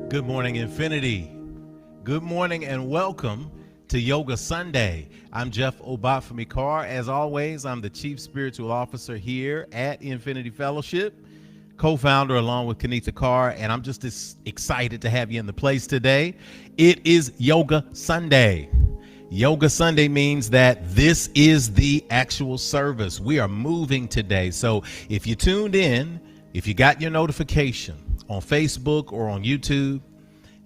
Good morning, Infinity. Good morning and welcome to Yoga Sunday. I'm Jeff Obafemi Carr. As always, I'm the Chief Spiritual Officer here at Infinity Fellowship, co-founder along with carr, and I'm just excited to have you in the place today. It is Yoga Sunday. Yoga Sunday means that this is the actual service. We are moving today. So if you tuned in, if you got your notification on Facebook or on YouTube,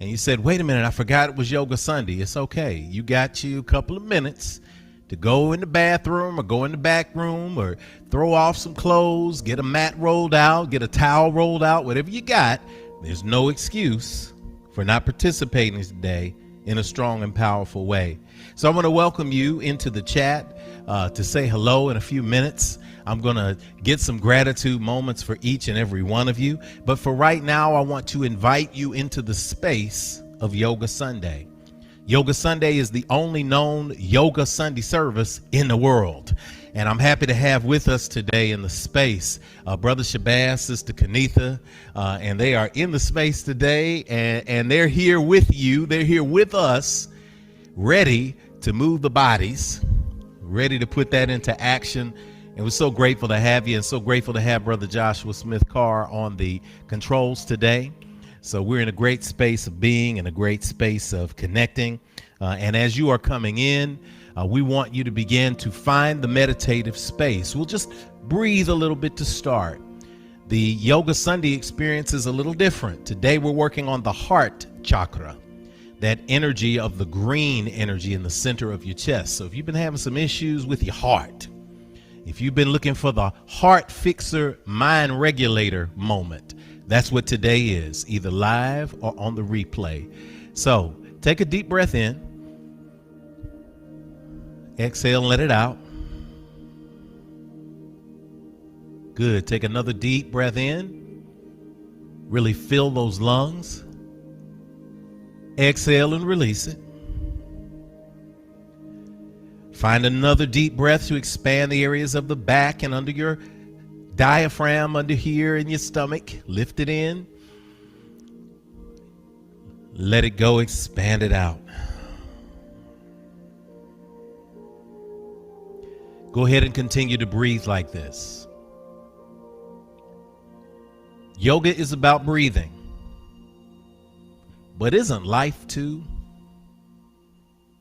and you said, wait a minute, I forgot it was Yoga Sunday. It's okay. You got you a couple of minutes to go in the bathroom or go in the back room or throw off some clothes, get a mat rolled out, get a towel rolled out, whatever you got. There's no excuse for not participating today in a strong and powerful way. So I'm going to welcome you into the chat to say hello in a few minutes. I'm going to get some gratitude moments for each and every one of you. But for right now, I want to invite you into the space of Yoga Sunday. Yoga Sunday is the only known Yoga Sunday service in the world. And I'm happy to have with us today in the space, Brother Shabazz, Sister Kanitha, and they are in the space today, and they're here with you. They're here with us, ready to move the bodies, ready to put that into action. And we're so grateful to have you and so grateful to have Brother Joshua Smith Carr on the controls today. So we're in a great space of being and a great space of connecting. And as you are coming in, we want you to begin to find the meditative space. We'll just breathe a little bit to start. The Yoga Sunday experience is a little different. Today we're working on the Heart Chakra, that energy of the green energy in the center of your chest. So if you've been having some issues with your heart, if you've been looking for the heart fixer, mind regulator moment, that's what today is, either live or on the replay. So take a deep breath in, exhale and let it out. Good. Take another deep breath in, really fill those lungs. Exhale and release it. Find another deep breath to expand the areas of the back and under your diaphragm, under here in your stomach. Lift it in. Let it go, expand it out. Go ahead and continue to breathe like this. Yoga is about breathing. But isn't life too?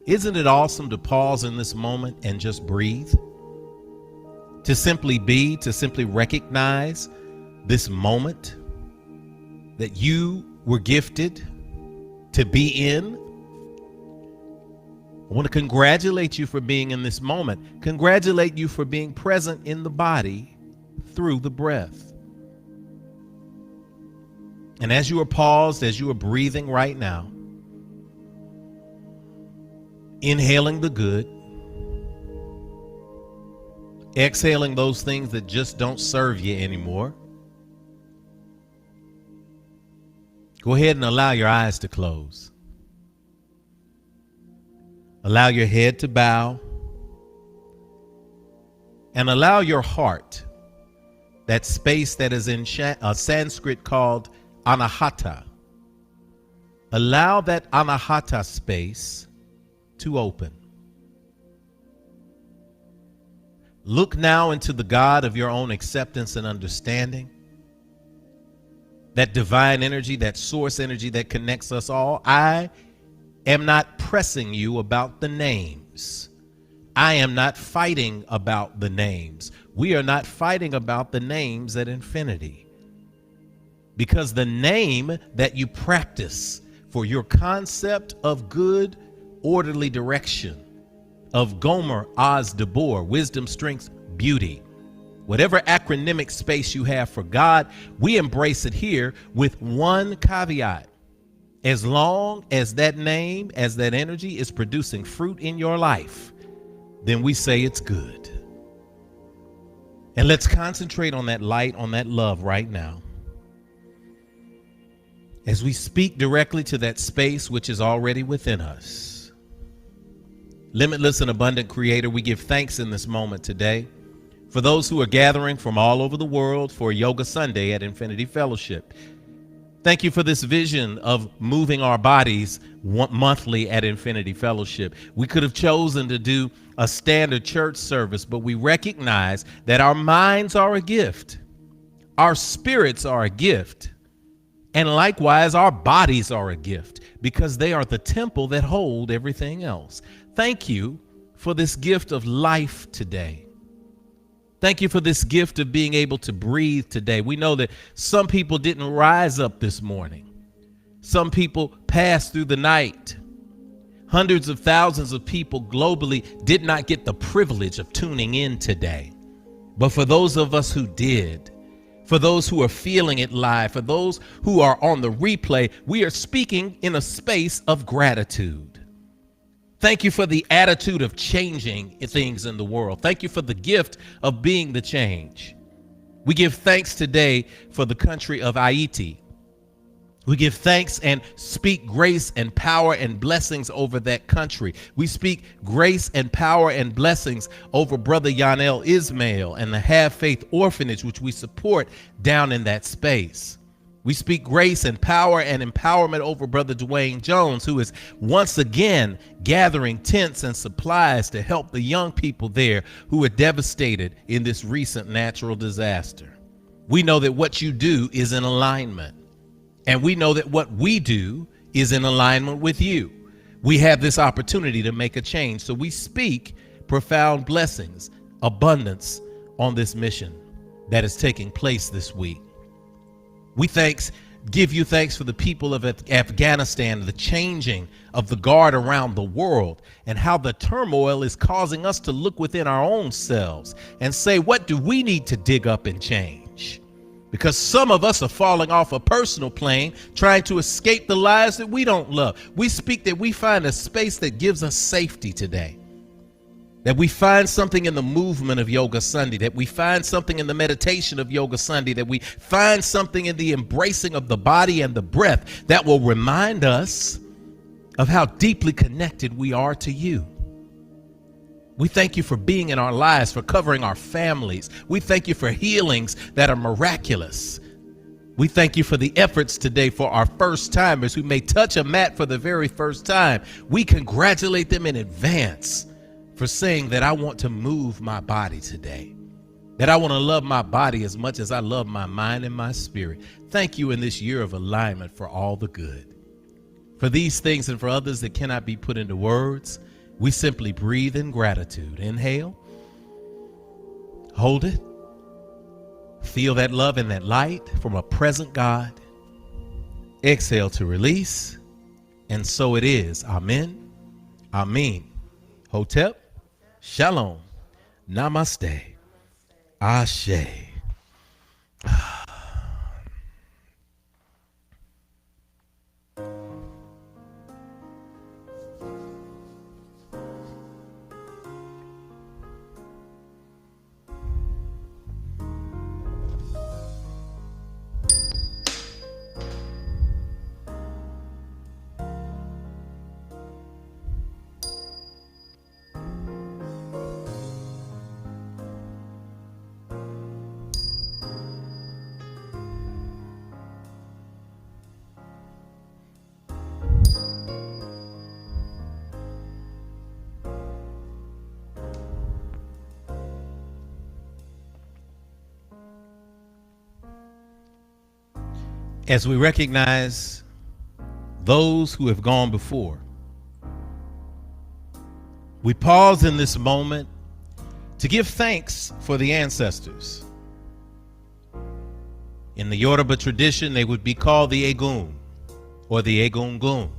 Isn't it awesome to pause in this moment and just breathe? To simply be, to simply recognize this moment that you were gifted to be in. I want to congratulate you for being in this moment. Congratulate you for being present in the body through the breath. And as you are paused, as you are breathing right now, inhaling the good, exhaling those things that just don't serve you anymore. Go ahead and allow your eyes to close. Allow your head to bow. And allow your heart, that space that is in Sanskrit called Anahata, allow that Anahata space to open. Look now into the God of your own acceptance and understanding. That divine energy, that source energy that connects us all. I am not pressing you about the names. I am not fighting about the names. We are not fighting about the names at infinity. Because the name that you practice for your concept of good, orderly direction, of Gomer, Oz, Debor, wisdom, strength, beauty, whatever acronymic space you have for God, we embrace it here with one caveat. As long as that name, as that energy is producing fruit in your life, then we say it's good. And let's concentrate on that light, on that love right now. As we speak directly to that space which is already within us. Limitless and abundant Creator, we give thanks in this moment today for those who are gathering from all over the world for Yoga Sunday at Infinity Fellowship. Thank you for this vision of moving our bodies monthly at Infinity Fellowship. We could have chosen to do a standard church service, but we recognize that our minds are a gift. Our spirits are a gift. And likewise, our bodies are a gift because they are the temple that hold everything else. Thank you for this gift of life today. Thank you for this gift of being able to breathe today. We know that some people didn't rise up this morning. Some people passed through the night. Hundreds of thousands of people globally did not get the privilege of tuning in today. But for those of us who did, for those who are feeling it live, for those who are on the replay, we are speaking in a space of gratitude. Thank you for the attitude of changing things in the world. Thank you for the gift of being the change. We give thanks today for the country of Haiti. We give thanks and speak grace and power and blessings over that country. We speak grace and power and blessings over Brother Yanel Ismail and the Have Faith Orphanage, which we support down in that space. We speak grace and power and empowerment over Brother Dwayne Jones, who is once again gathering tents and supplies to help the young people there who are devastated in this recent natural disaster. We know that what you do is in alignment, and we know that what we do is in alignment with you. We have this opportunity to make a change, so we speak profound blessings, abundance on this mission that is taking place this week. We give you thanks for the people of Afghanistan, the changing of the guard around the world, and how the turmoil is causing us to look within our own selves and say, what do we need to dig up and change? Because some of us are falling off a personal plane, trying to escape the lives that we don't love. We speak that we find a space that gives us safety today. That we find something in the movement of Yoga Sunday, that we find something in the meditation of Yoga Sunday, that we find something in the embracing of the body and the breath that will remind us of how deeply connected we are to you. We thank you for being in our lives, for covering our families. We thank you for healings that are miraculous. We thank you for the efforts today for our first timers who may touch a mat for the very first time. We congratulate them in advance for saying that I want to move my body today, that I want to love my body as much as I love my mind and my spirit. Thank you in this year of alignment for all the good. For these things and for others that cannot be put into words, we simply breathe in gratitude. Inhale, hold it, feel that love and that light from a present God. Exhale to release, and so it is. Amen. Amen. Hotep. Shalom. Namaste. Ashe. As we recognize those who have gone before, we pause in this moment to give thanks for the ancestors. In the Yoruba tradition, they would be called the Egun or the Egungun.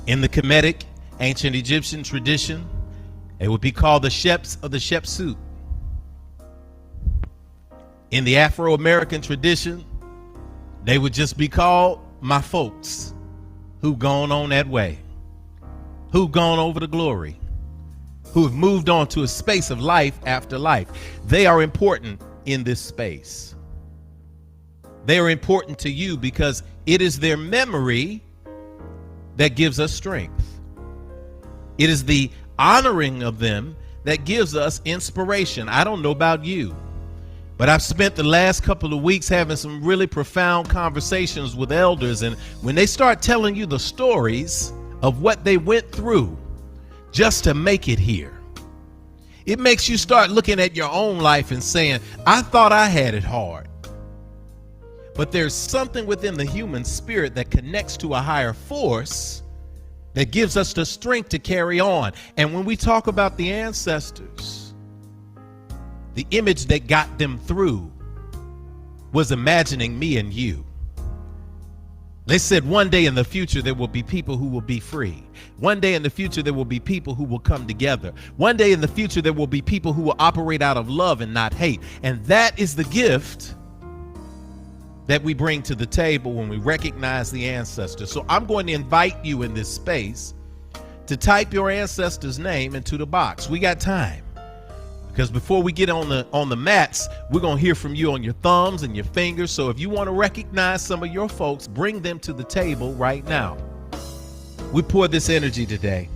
In the Kemetic, ancient Egyptian tradition, they would be called the Sheps or the Shepsut. In the Afro-American tradition, they would just be called my folks who've gone on that way, who've gone over to glory, who have moved on to a space of life after life. They are important in this space. They are important to you because it is their memory that gives us strength. It is the honoring of them that gives us inspiration. I don't know about you, But I've spent the last couple of weeks having some really profound conversations with elders. And when they start telling you the stories of what they went through just to make it here, it makes you start looking at your own life and saying, I thought I had it hard. But there's something within the human spirit that connects to a higher force that gives us the strength to carry on. And when we talk about the ancestors, the image that got them through was imagining me and you. They said one day in the future there will be people who will be free. One day in the future there will be people who will come together. One day in the future there will be people who will operate out of love and not hate. And that is the gift that we bring to the table when we recognize the ancestors. So I'm going to invite you in this space to type your ancestor's name into the box. We got time. Because before we get on the mats, we're going to hear from you on your thumbs and your fingers. So if you want to recognize some of your folks, bring them to the table right now. We pour this energy today.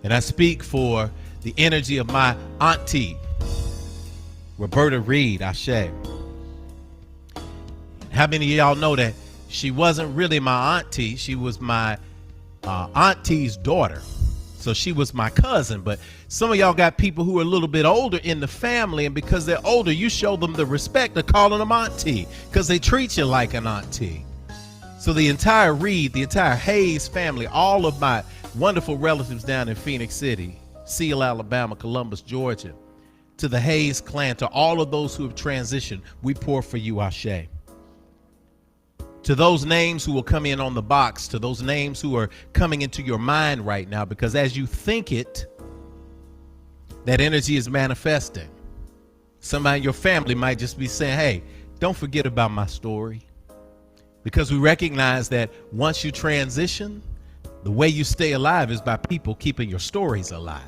And I speak for the energy of my auntie, Roberta Reed, Ashe. How many of y'all know that she wasn't really my auntie? She was my auntie's daughter. So she was my cousin, but some of y'all got people who are a little bit older in the family, and because they're older, you show them the respect of calling them auntie because they treat you like an auntie. So the entire Reed, the entire Hayes family, all of my wonderful relatives down in Phoenix City, Seal, Alabama, Columbus, Georgia, to the Hayes clan, to all of those who have transitioned, we pour for you, Ashe. To those names who will come in on the box, to those names who are coming into your mind right now, because as you think it, that energy is manifesting. Somebody in your family might just be saying, hey, don't forget about my story. Because we recognize that once you transition, the way you stay alive is by people keeping your stories alive.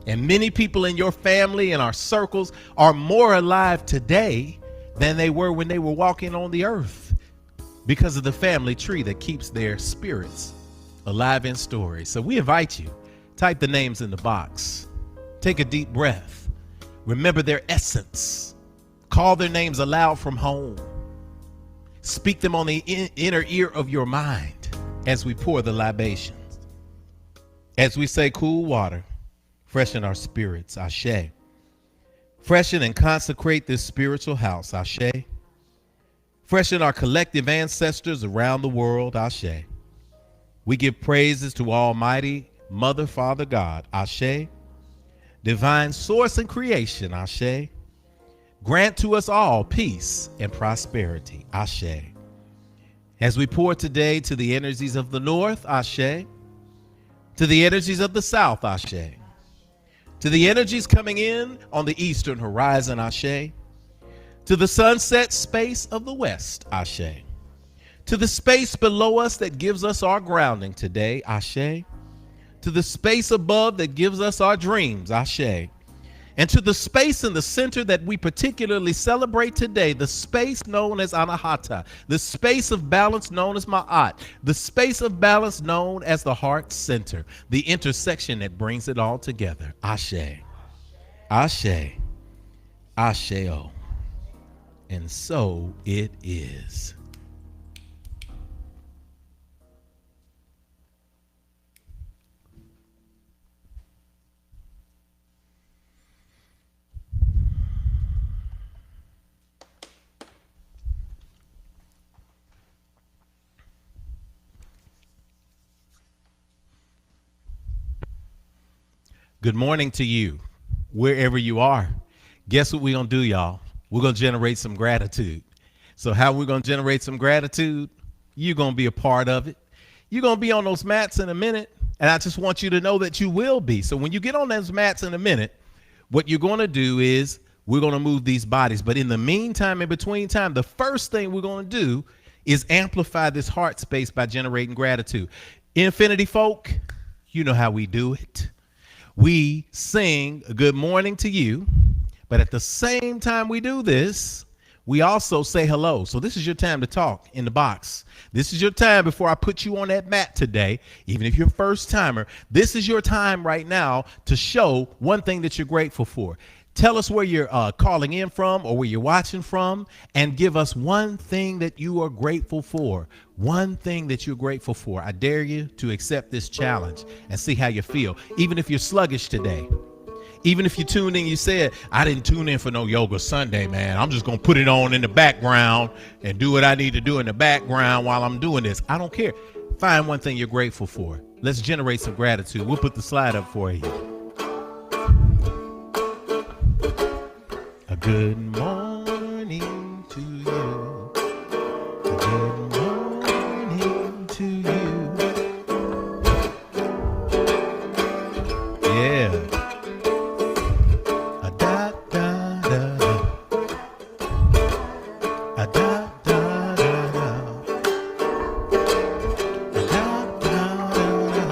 And many people in your family and our circles are more alive today than they were when they were walking on the earth, because of the family tree that keeps their spirits alive in stories. So we invite you, type the names in the box. Take a deep breath. Remember their essence. Call their names aloud from home. Speak them on the inner ear of your mind as we pour the libations. As we say, cool water, freshen our spirits, Ashe. Freshen and consecrate this spiritual house, Ashe. Freshen our collective ancestors around the world, Ashe. We give praises to Almighty Mother, Father God, Ashe. Divine source and creation, Ashe. Grant to us all peace and prosperity, Ashe. As we pour today to the energies of the north, Ashe. To the energies of the south, Ashe. To the energies coming in on the eastern horizon, Ashe. To the sunset space of the west, Ashe. To the space below us that gives us our grounding today, Ashe. To the space above that gives us our dreams, Ashe. And to the space in the center that we particularly celebrate today, the space known as Anahata, the space of balance known as Ma'at, the space of balance known as the heart center, the intersection that brings it all together, Ashe. Ashe. Asheo. And so it is. Good morning to you, wherever you are. Guess what we're going to do, y'all? We're going to generate some gratitude. So how we're going to generate some gratitude? You're going to be a part of it. You're going to be on those mats in a minute, and I just want you to know that you will be. So when you get on those mats in a minute, what you're going to do is we're going to move these bodies. But in the meantime, in between time, the first thing we're going to do is amplify this heart space by generating gratitude. Infinity folk, you know how we do it. We sing a good morning to you, but at the same time we do this, we also say hello. So this is your time to talk in the box. This is your time before I put you on that mat today. Even if you're a first timer, this is your time right now to show one thing that you're grateful for. Tell us where you're calling in from or where you're watching from, and give us one thing that you are grateful for. One thing that you're grateful for. I dare you to accept this challenge and see how you feel. Even if you're sluggish today, even if you tuned in, you said, I didn't tune in for no Yoga Sunday, man. I'm just going to put it on in the background and do what I need to do in the background while I'm doing this. I don't care. Find one thing you're grateful for. Let's generate some gratitude. We'll put the slide up for you. A good morning to you. A good morning to you. Yeah. A da da da da. A da da da da. A da da da da.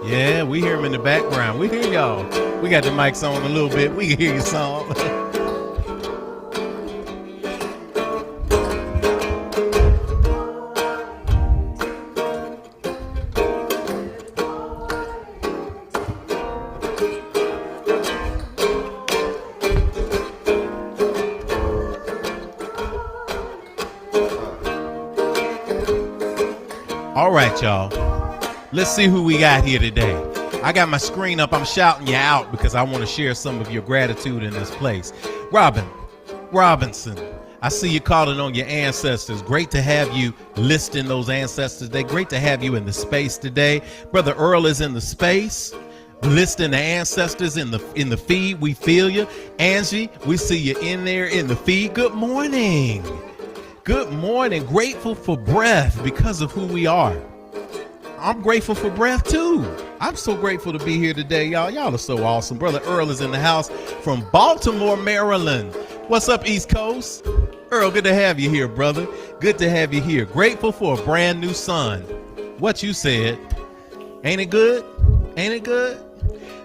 Yeah, we hear him in the background. We hear y'all. We got the mics on a little bit. We can hear your song. All right, y'all. Let's see who we got here today. I got my screen up. I'm shouting you out because I want to share some of your gratitude in this place. Robinson, I see you calling on your ancestors. Great to have you listing those ancestors today. Great to have you in the space today. Brother Earl is in the space, listing the ancestors in the feed. We feel you. Angie, we see you in there in the feed. Good morning. Good morning. Grateful for breath because of who we are. I'm grateful for breath too. I'm so grateful to be here today, y'all. Y'all are so awesome. Brother Earl is in the house from Baltimore, Maryland. What's up, East Coast? Earl, good to have you here, brother. Good to have you here. Grateful for a brand new sun. What you said. Ain't it good? Ain't it good?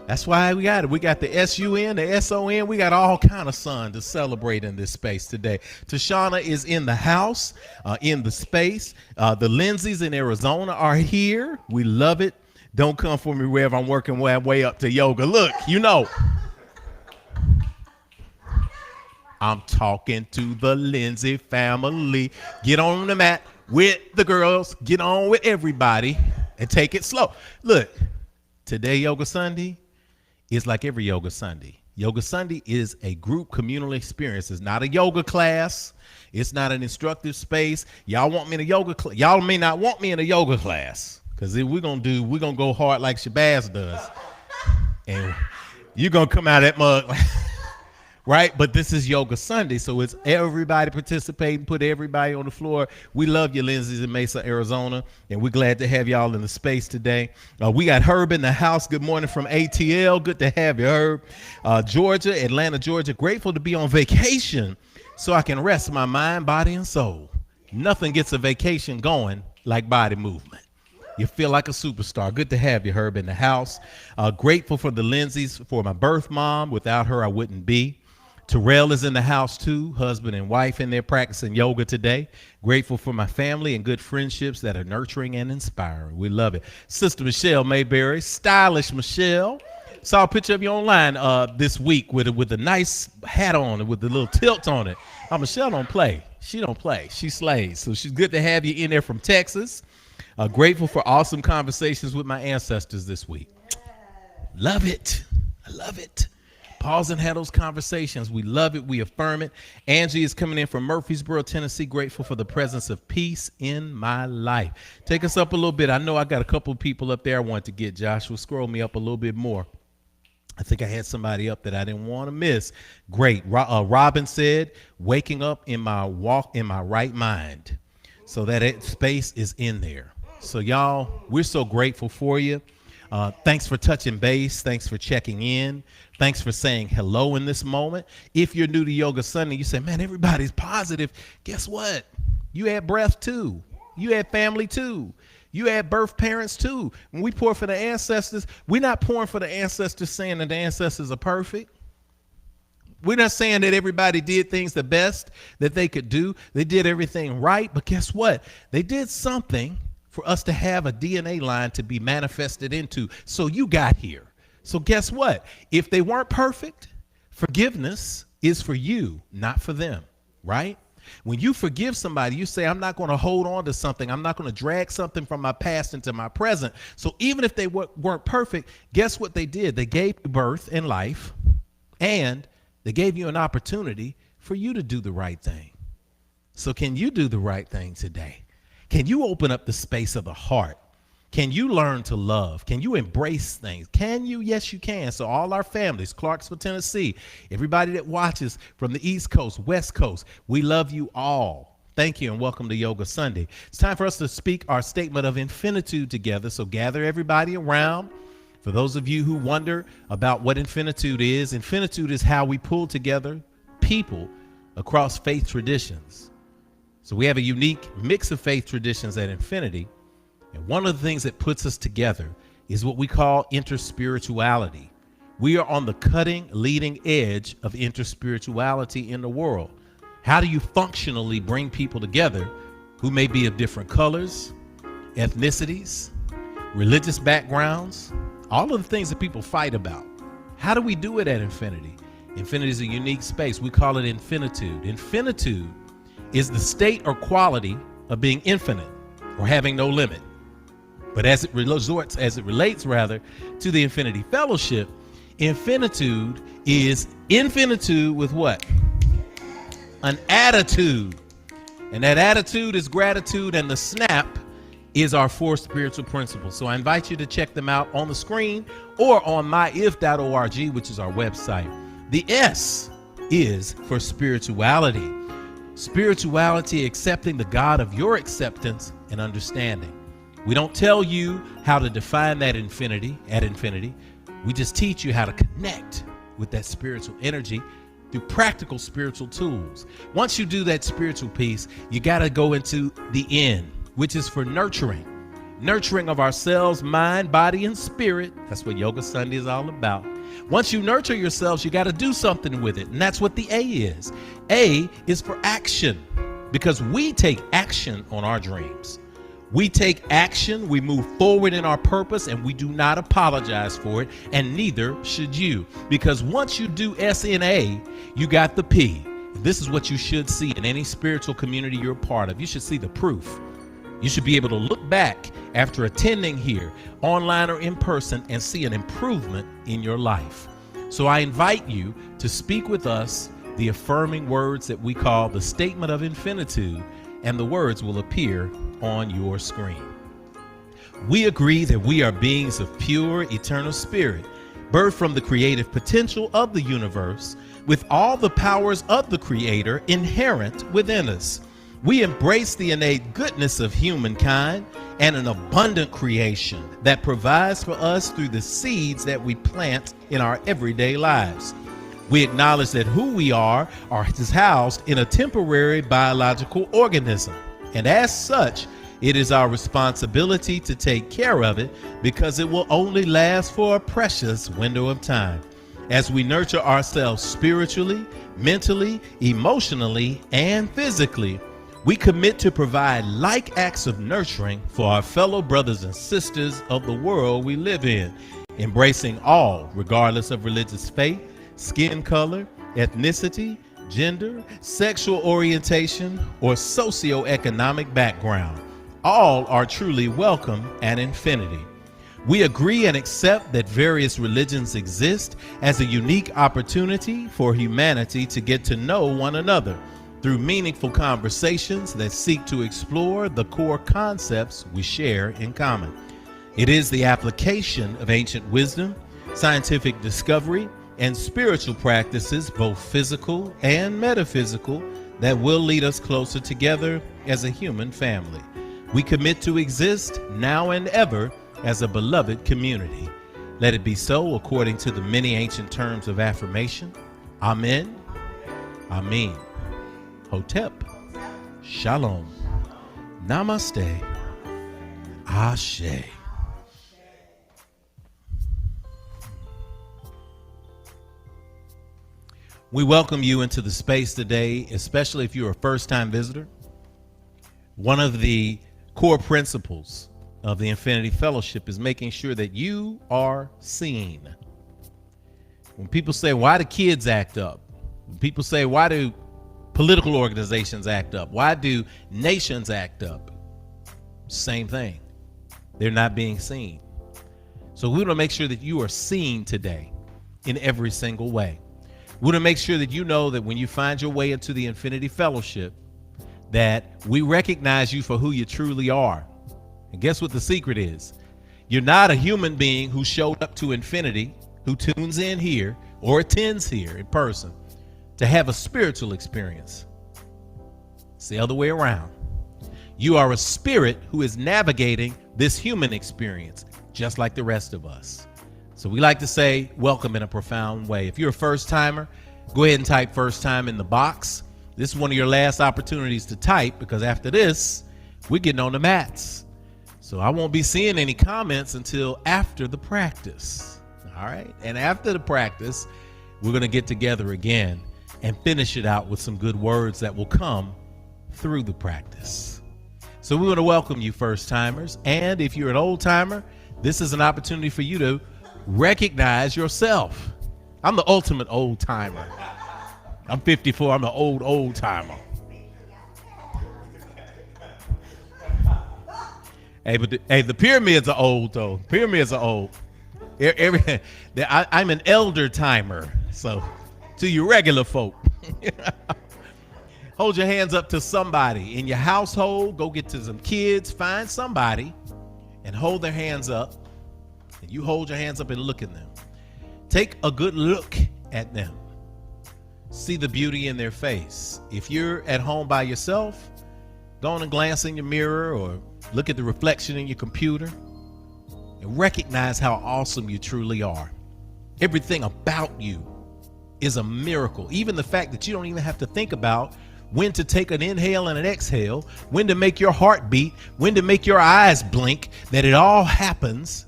That's why we got it. We got the S-U-N, the S-O-N. We got all kind of sun to celebrate in this space today. Tashana is in the house, in the space. The Lindsays in Arizona are here. We love it. Don't come for me wherever I'm working my way up to yoga. Look, you know. I'm talking to the Lindsay family. Get on the mat with the girls. Get on with everybody and take it slow. Look, today, Yoga Sunday, is like every Yoga Sunday. Yoga Sunday is a group communal experience. It's not a yoga class. It's not an instructive space. Y'all want me in a yoga class. Y'all may not want me in a yoga class because we're gonna go hard like Shabazz does. And you're gonna come out of that mug, right? But this is Yoga Sunday, so it's everybody participating, put everybody on the floor. We love you, Lindsay's in Mesa, Arizona, and we're glad to have y'all in the space today. We got Herb in the house. Good morning from ATL. Good to have you, Herb. Georgia, Atlanta, Georgia. Grateful to be on vacation so I can rest my mind, body, and soul. Nothing gets a vacation going like body movement. You feel like a superstar. Good to have you, Herb, in the house. Grateful for the Lindsays, for my birth mom. Without her, I wouldn't be. Terrell is in the house too, husband and wife in there practicing yoga today. Grateful for my family and good friendships that are nurturing and inspiring. We love it. Sister Michelle Mayberry, stylish Michelle. Saw a picture of you online this week with a nice hat on with the little tilt on it. Michelle don't play. She don't play. She slays. So she's good to have you in there from Texas. Grateful for awesome conversations with my ancestors this week. Love it. I love it. Pause and have those conversations. We love it. We affirm it. Angie is coming in from Murfreesboro, Tennessee. Grateful for the presence of peace in my life. Take us up a little bit. I know I got a couple of people up there I want to get. Joshua, scroll me up a little bit more. I think I had somebody up that I didn't want to miss. Great. Robin said, waking up in my right mind. So that space is in there. So y'all, we're so grateful for you. Thanks for touching base. Thanks for checking in. Thanks for saying hello in this moment. If you're new to Yoga Sunday, you say, man, everybody's positive. Guess what? You had breath too. You had family too. You had birth parents too. When we pour for the ancestors, we're not pouring for the ancestors saying that the ancestors are perfect. We're not saying that everybody did things the best that they could do. They did everything right. But guess what? They did something for us to have a DNA line to be manifested into. So you got here. So guess what? If they weren't perfect, forgiveness is for you, not for them, right? When you forgive somebody, you say, I'm not going to hold on to something. I'm not going to drag something from my past into my present. So even if they weren't perfect, guess what they did? They gave you birth and life, and they gave you an opportunity for you to do the right thing. So can you do the right thing today? Can you open up the space of the heart? Can you learn to love? Can you embrace things? Can you? Yes, you can. So all our families, Clarksville, Tennessee, everybody that watches from the East Coast, West Coast, we love you all. Thank you and welcome to Yoga Sunday. It's time for us to speak our statement of infinitude together. So gather everybody around. For those of you who wonder about what infinitude is how we pull together people across faith traditions. So we have a unique mix of faith traditions at Infinity. And one of the things that puts us together is what we call interspirituality. We are on the cutting, leading edge of interspirituality in the world. How do you functionally bring people together who may be of different colors, ethnicities, religious backgrounds, all of the things that people fight about? How do we do it at Infinity? Infinity is a unique space. We call it infinitude. Infinitude is the state or quality of being infinite or having no limit. But as it relates to the Infinity Fellowship, infinitude is infinitude with what? An attitude. And that attitude is gratitude, and the snap is our 4 spiritual principles. So I invite you to check them out on the screen or on myif.org, which is our website. The S is for spirituality. Spirituality, accepting the God of your acceptance and understanding. We don't tell you how to define that infinity at Infinity. We just teach you how to connect with that spiritual energy through practical spiritual tools. Once you do that spiritual piece, you got to go into the N, which is for nurturing. Nurturing of ourselves, mind, body, and spirit. That's what Yoga Sunday is all about. Once you nurture yourselves, you got to do something with it. And that's what the A is. A is for action, because we take action on our dreams. We take action, we move forward in our purpose, and we do not apologize for it, and neither should you. Because once you do S in A, you got the P. This is what you should see in any spiritual community you're a part of. You should see the proof. You should be able to look back after attending here, online or in person, and see an improvement in your life. So I invite you to speak with us the affirming words that we call the statement of infinitude, and the words will appear on your screen. We agree that we are beings of pure, eternal spirit, birthed from the creative potential of the universe, with all the powers of the Creator inherent within us. We embrace the innate goodness of humankind and an abundant creation that provides for us through the seeds that we plant in our everyday lives. We acknowledge that who we are is housed in a temporary biological organism, and as such, it is our responsibility to take care of it, because it will only last for a precious window of time. As we nurture ourselves spiritually, mentally, emotionally, and physically, we commit to provide like acts of nurturing for our fellow brothers and sisters of the world we live in, embracing all, regardless of religious faith, skin color, ethnicity, gender, sexual orientation, or socioeconomic background. All are truly welcome at Infinity. We agree and accept that various religions exist as a unique opportunity for humanity to get to know one another through meaningful conversations that seek to explore the core concepts we share in common. It is the application of ancient wisdom, scientific discovery, and spiritual practices, both physical and metaphysical, that will lead us closer together as a human family. We commit to exist now and ever as a beloved community. Let it be so according to the many ancient terms of affirmation. Amen. Amen. Hotep. Shalom. Namaste. Ashe. We welcome you into the space today, especially if you're a first-time visitor. One of the core principles of the Infinity Fellowship is making sure that you are seen. When people say, why do kids act up? When people say, why do political organizations act up? Why do nations act up? Same thing. They're not being seen. So we want to make sure that you are seen today in every single way. We want to make sure that you know that when you find your way into the Infinity Fellowship, that we recognize you for who you truly are. And guess what the secret is? You're not a human being who showed up to infinity, who tunes in here or attends here in person to have a spiritual experience. It's the other way around. You are a spirit who is navigating this human experience, just like the rest of us. So we like to say welcome in a profound way. If you're a first timer, go ahead and type first time in the box. This is one of your last opportunities to type, because after this, we're getting on the mats. So I won't be seeing any comments until after the practice. All right. And after the practice, we're going to get together again and finish it out with some good words that will come through the practice. So we want to welcome you first timers. And if you're an old timer, this is an opportunity for you to recognize yourself. I'm the ultimate old timer. I'm 54. I'm an old timer. Hey, but the pyramids are old though. Pyramids are old. I'm an elder timer. So to you regular folk, hold your hands up to somebody in your household. Go get to some kids. Find somebody and hold their hands up. And you hold your hands up and look at them. Take a good look at them. See the beauty in their face. If you're at home by yourself, go on and glance in your mirror or look at the reflection in your computer and recognize how awesome you truly are. Everything about you is a miracle. Even the fact that you don't even have to think about when to take an inhale and an exhale, when to make your heart beat, when to make your eyes blink, that it all happens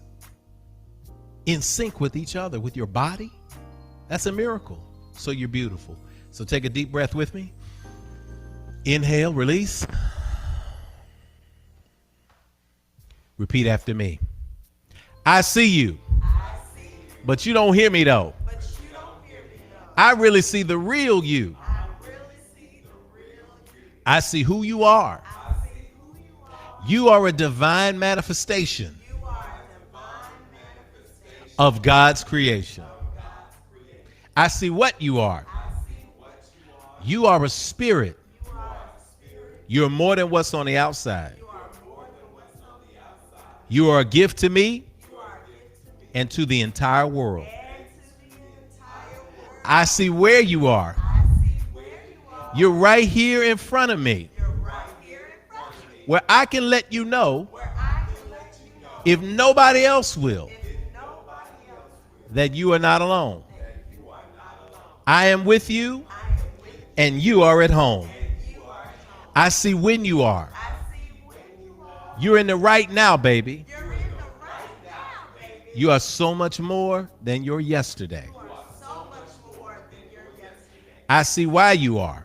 in sync with each other, with your body. That's a miracle. So you're beautiful. So take a deep breath with me. Inhale, release. Repeat after me. I see you. But you don't hear me though. I really see the real you. I see who you are. You are a divine manifestation of God's creation. I see what you are. You are a spirit. You're more than what's on the outside. You are a gift to me and to the entire world. I see where you are. You're right here in front of me, where I can let you know, if nobody else will, that you are not alone. I am with you and you are at home. I see when you are. You're in the right now, baby. You are so much more than your yesterday. I see why you are.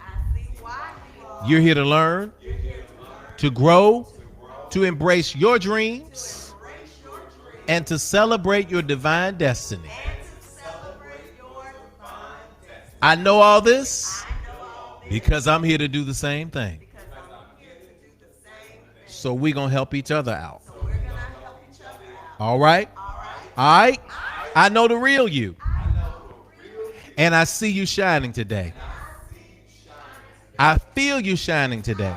You're here to learn, to grow, to embrace your dreams, and to celebrate your divine destiny. I know all this because I'm here to do the same thing. So we're going to help each other out. All right? All right? I know the real you. And I see you shining today. I feel you shining today.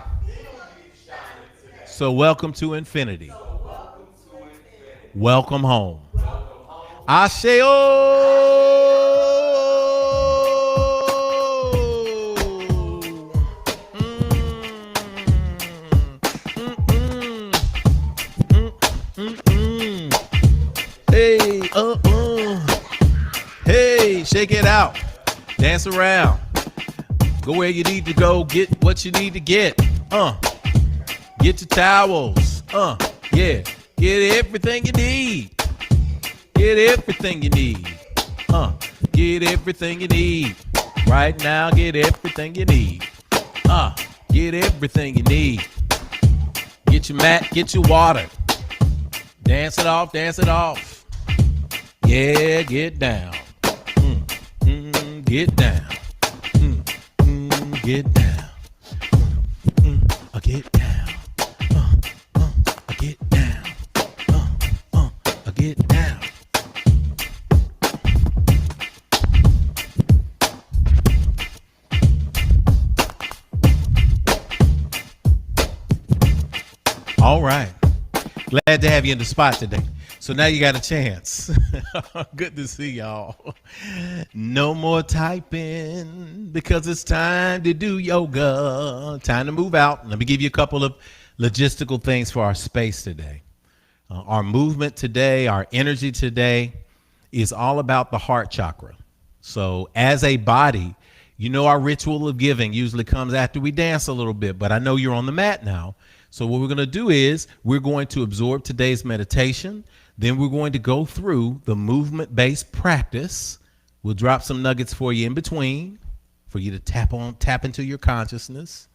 So welcome to infinity. Welcome home. Asheo. Hey, hey, shake it out. Dance around. Go where you need to go. Get what you need to get. Get your towels. Yeah. Get everything you need. Get everything you need. Get everything you need. Right now, get everything you need. Get everything you need. Get your mat, get your water. Dance it off, dance it off. Yeah, get down. Get down. Get down. Get down. Get down. Get down. All right. Glad to have you in the spot today. So now you got a chance. Good to see y'all. No more typing because it's time to do yoga. Time to move out. Let me give you a couple of logistical things for our space today. Our movement today, our energy today is all about the heart chakra. So as a body, you know our ritual of giving usually comes after we dance a little bit, but I know you're on the mat now. So what we're going to do is we're going to absorb today's meditation. Then we're going to go through the movement-based practice. We'll drop some nuggets for you in between for you to tap into your consciousness.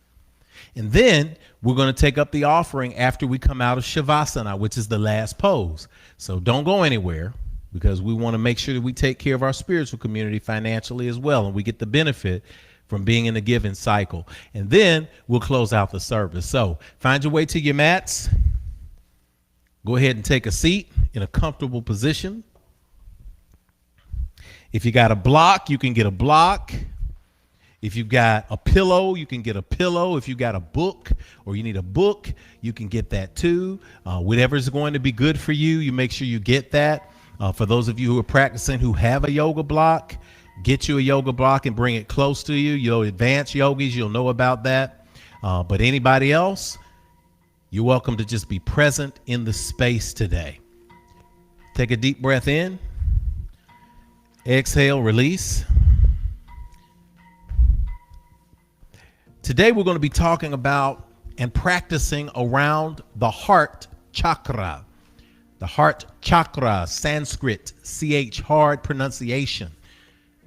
And then we're going to take up the offering after we come out of Shavasana, which is the last pose. So don't go anywhere because we want to make sure that we take care of our spiritual community financially as well. And we get the benefit from being in a given cycle. And then we'll close out the service. So find your way to your mats. Go ahead and take a seat in a comfortable position. If you got a block, you can get a block. If you've got a pillow, you can get a pillow. If you got a book or you need a book, you can get that too. Whatever's going to be good for you, you make sure you get that. For those of you who are practicing who have a yoga block, get you a yoga block and bring it close to you. You'll advanced yogis, you'll know about that. But anybody else, you're welcome to just be present in the space today. Take a deep breath in. Exhale, release. Today we're going to be talking about and practicing around the heart chakra. The heart chakra, Sanskrit, CH, hard pronunciation.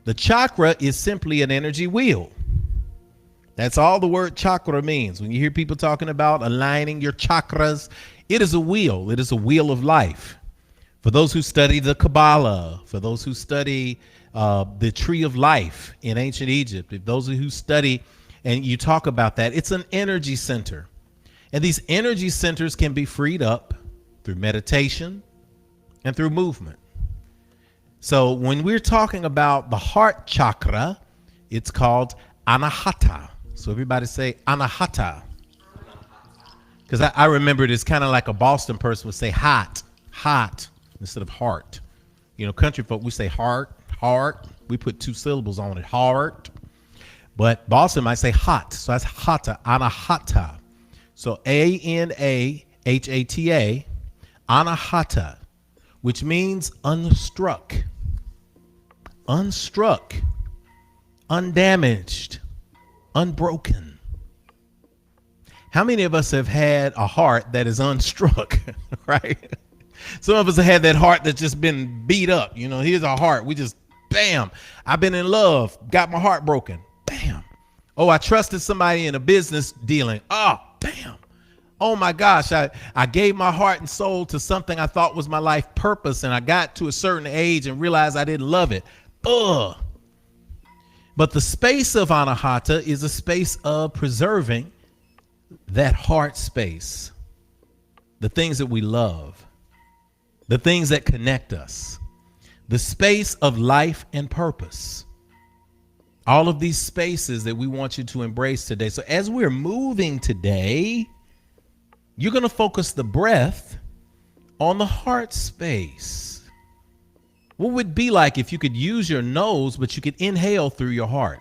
The chakra is simply an energy wheel. That's all the word chakra means. When you hear people talking about aligning your chakras, it is a wheel. It is a wheel of life. For those who study the Kabbalah, for those who study the tree of life in ancient Egypt, if those who study and you talk about that, it's an energy center. And these energy centers can be freed up through meditation and through movement. So when we're talking about the heart chakra, it's called Anahata. So everybody say Anahata. Because I remember it's kind of like a Boston person would say hot instead of heart. You know, country folk, we say heart. We put two syllables on it, heart. But Boston might say hot. So that's hata, Anahata. So Anahata, Anahata, which means unstruck, undamaged, unbroken. How many of us have had a heart that is unstruck, right? Some of us have had that heart that's just been beat up. You know, here's our heart. We just, bam. I've been in love, got my heart broken. Bam. Oh, I trusted somebody in a business dealing. Oh, bam. Oh my gosh, I gave my heart and soul to something I thought was my life purpose, and I got to a certain age and realized I didn't love it. Ugh. But the space of Anahata is a space of preserving that heart space, the things that we love, the things that connect us, the space of life and purpose. All of these spaces that we want you to embrace today. So as we're moving today, you're going to focus the breath on the heart space. What would it be like if you could use your nose, but you could inhale through your heart?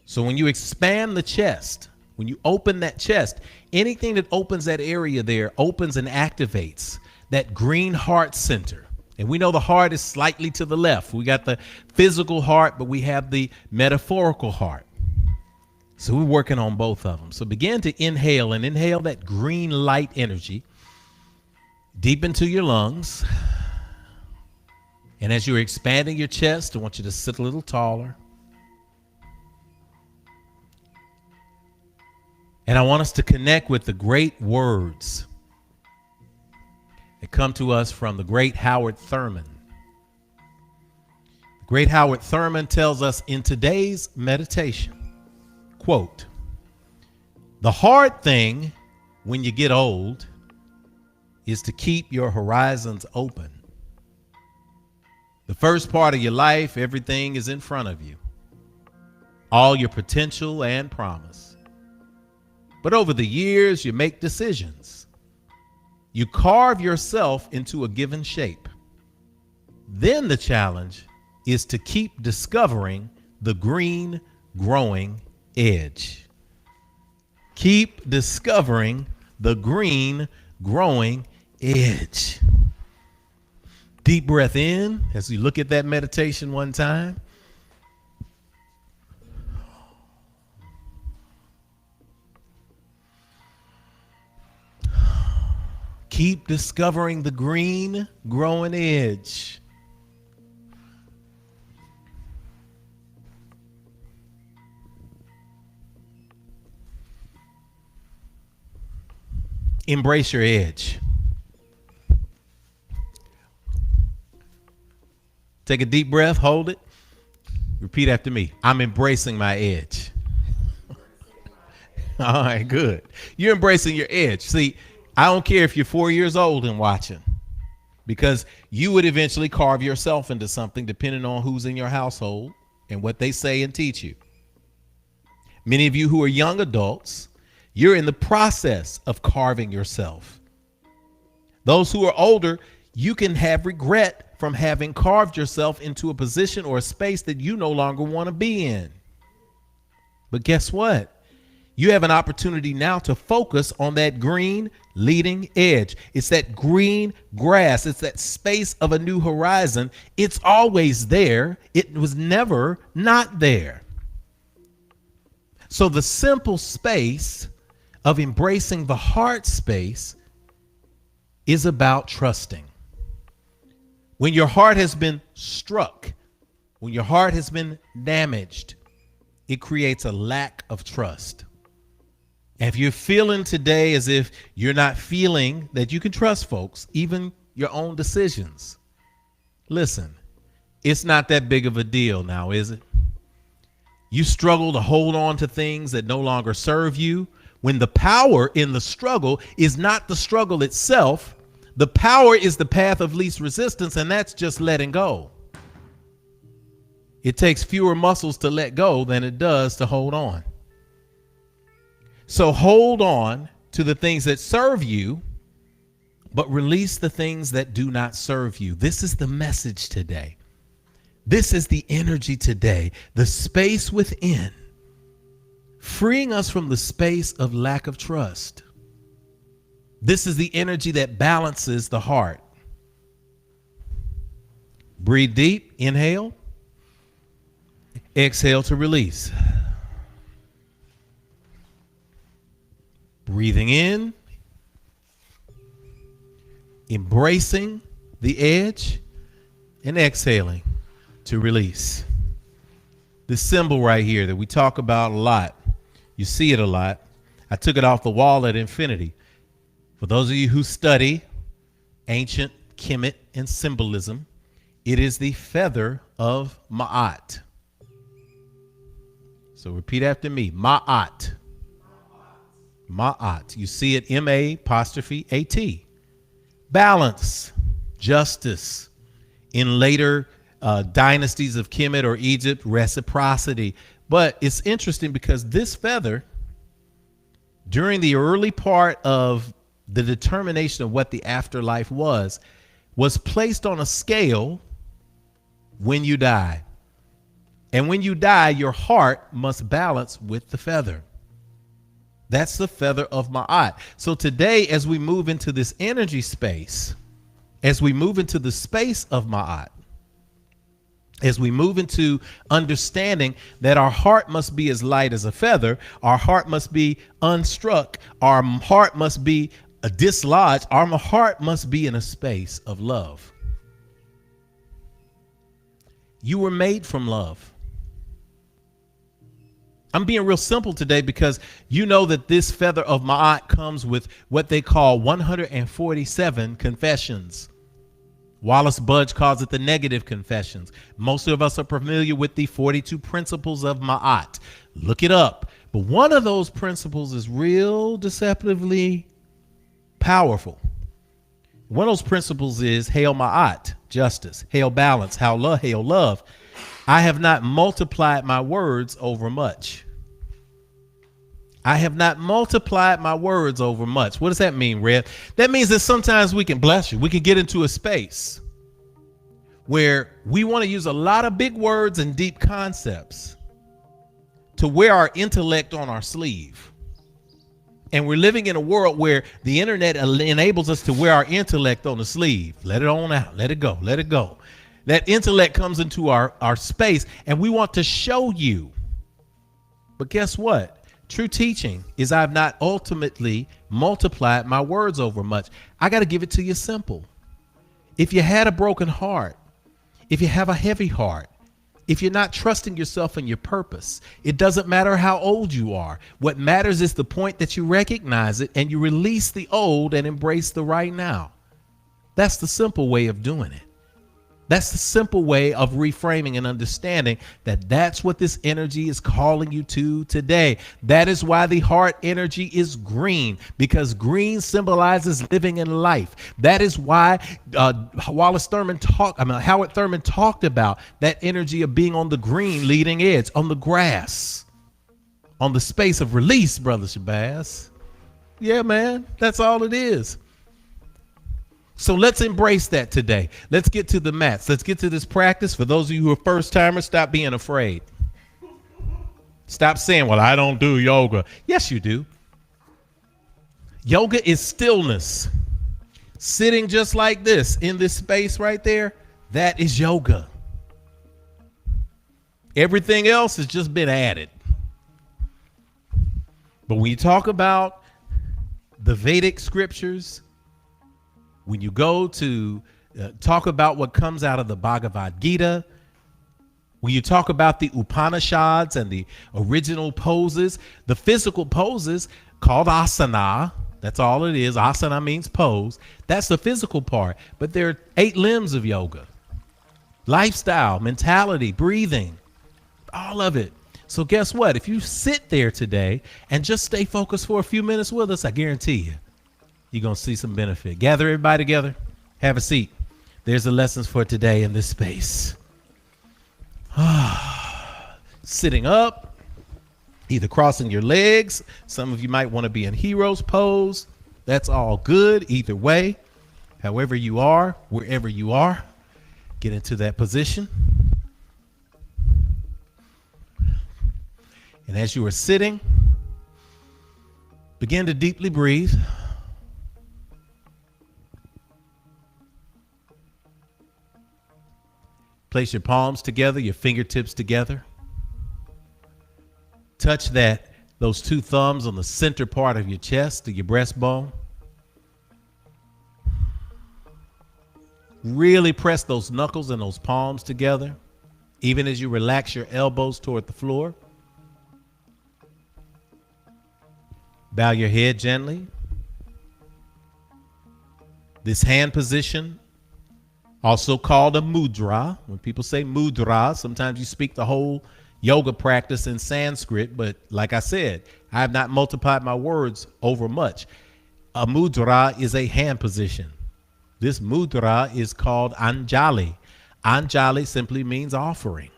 So when you expand the chest, when you open that chest, anything that opens that area there opens and activates that green heart center. And we know the heart is slightly to the left. We got the physical heart, but we have the metaphorical heart. So we're working on both of them. So begin to inhale and inhale that green light energy deep into your lungs. And as you're expanding your chest, I want you to sit a little taller. And I want us to connect with the great words that come to us from the great Howard Thurman. The great Howard Thurman tells us in today's meditation, quote, "The hard thing when you get old is to keep your horizons open. The first part of your life, everything is in front of you, all your potential and promise. But over the years, you make decisions. You carve yourself into a given shape. Then the challenge is to keep discovering the green growing edge." Keep discovering the green growing edge. Deep breath in as you look at that meditation one time. Keep discovering the green growing edge. Embrace your edge. Take a deep breath, hold it. Repeat after me. I'm embracing my edge. All right, good. You're embracing your edge. See, I don't care if you're 4 years old and watching, because you would eventually carve yourself into something depending on who's in your household and what they say and teach you. Many of you who are young adults, you're in the process of carving yourself. Those who are older, you can have regret from having carved yourself into a position or a space that you no longer want to be in. But guess what? You have an opportunity now to focus on that green leading edge. It's that green grass. It's that space of a new horizon. It's always there. It was never not there. So the simple space of embracing the heart space is about trusting. When your heart has been struck, when your heart has been damaged, it creates a lack of trust. And if you're feeling today as if you're not feeling that you can trust folks, even your own decisions, listen, it's not that big of a deal now, is it? You struggle to hold on to things that no longer serve you, when the power in the struggle is not the struggle itself. The power is the path of least resistance, and that's just letting go. It takes fewer muscles to let go than it does to hold on. So hold on to the things that serve you, but release the things that do not serve you. This is the message today. This is the energy today, the space within, freeing us from the space of lack of trust. This is the energy that balances the heart. Breathe deep, inhale, exhale to release. Breathing in, embracing the edge, and exhaling to release. This symbol right here that we talk about a lot, you see it a lot. I took it off the wall at Infinity. For those of you who study ancient Kemet and symbolism, it is the feather of Ma'at. So repeat after me, Ma'at. Ma'at. You see it M-A''A''T. Balance, justice. In later dynasties of Kemet or Egypt, reciprocity. But it's interesting because this feather, during the early part of the determination of what the afterlife was placed on a scale when you die. And when you die, your heart must balance with the feather. That's the feather of Ma'at. So today, as we move into this energy space, as we move into the space of Ma'at, as we move into understanding that our heart must be as light as a feather, our heart must be unstruck, our heart must be dislodged, our heart must be in a space of love. You were made from love. I'm being real simple today because you know that this feather of Ma'at comes with what they call 147 confessions. Wallace Budge calls it the negative confessions. Most of us are familiar with the 42 principles of Ma'at. Look it up. But one of those principles is real deceptively powerful. One of those principles is Hail Ma'at, justice. Hail balance. Hail love. I have not multiplied my words over much. I have not multiplied my words over much. What does that mean, Red? That means that sometimes we can, bless you, we can get into a space where we want to use a lot of big words and deep concepts to wear our intellect on our sleeve. And we're living in a world where the internet enables us to wear our intellect on the sleeve. Let it on out. Let it go. Let it go. That intellect comes into our space and we want to show you. But guess what? True teaching is I've not ultimately multiplied my words over much. I got to give it to you simple. If you had a broken heart, if you have a heavy heart, if you're not trusting yourself and your purpose, it doesn't matter how old you are. What matters is the point that you recognize it and you release the old and embrace the right now. That's the simple way of doing it. That's the simple way of reframing and understanding that that's what this energy is calling you to today. That is why the heart energy is green, because green symbolizes living in life. That is why Howard Thurman talked about that energy of being on the green leading edge, on the grass, on the space of release, Brother Shabazz. Yeah, man, that's all it is. So let's embrace that today. Let's get to the mats. Let's get to this practice. For those of you who are first timers, stop being afraid. Stop saying, well, I don't do yoga. Yes, you do. Yoga is stillness. Sitting just like this in this space right there, that is yoga. Everything else has just been added. But when you talk about the Vedic scriptures, when you go to talk about what comes out of the Bhagavad Gita, when you talk about the Upanishads and the original poses, the physical poses called asana, that's all it is. Asana means pose. That's the physical part. But there are 8 limbs of yoga. Lifestyle, mentality, breathing, all of it. So guess what? If you sit there today and just stay focused for a few minutes with us, I guarantee you, you're going to see some benefit. Gather everybody together. Have a seat. There's the lessons for today in this space. Sitting up, either crossing your legs. Some of you might want to be in hero's pose. That's all good. Either way, however you are, wherever you are, get into that position. And as you are sitting, begin to deeply breathe. Place your palms together, your fingertips together. Touch those 2 thumbs on the center part of your chest to your breastbone. Really press those knuckles and those palms together, even as you relax your elbows toward the floor. Bow your head gently. This hand position, also called a mudra. When people say mudra, sometimes you speak the whole yoga practice in Sanskrit, but like I said, I have not multiplied my words over much. A mudra is a hand position. This mudra is called Anjali. Anjali simply means offering.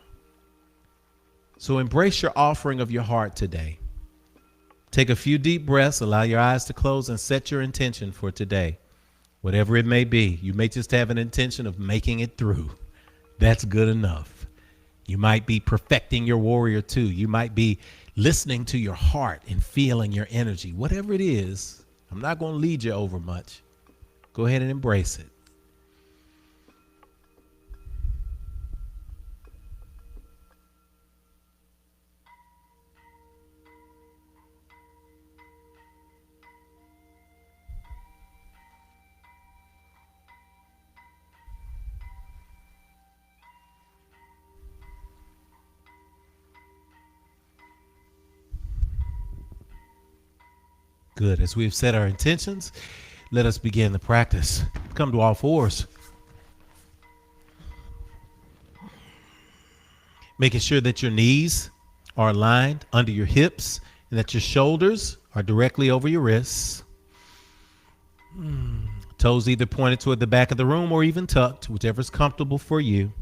So embrace your offering of your heart today. Take a few deep breaths, allow your eyes to close, and set your intention for today. Whatever it may be, you may just have an intention of making it through. That's good enough. You might be perfecting your warrior too. You might be listening to your heart and feeling your energy. Whatever it is, I'm not going to lead you over much. Go ahead and embrace it. Good. As we have set our intentions, let us begin the practice. Come to all fours. Making sure that your knees are aligned under your hips and that your shoulders are directly over your wrists. Toes either pointed toward the back of the room or even tucked, whichever is comfortable for you.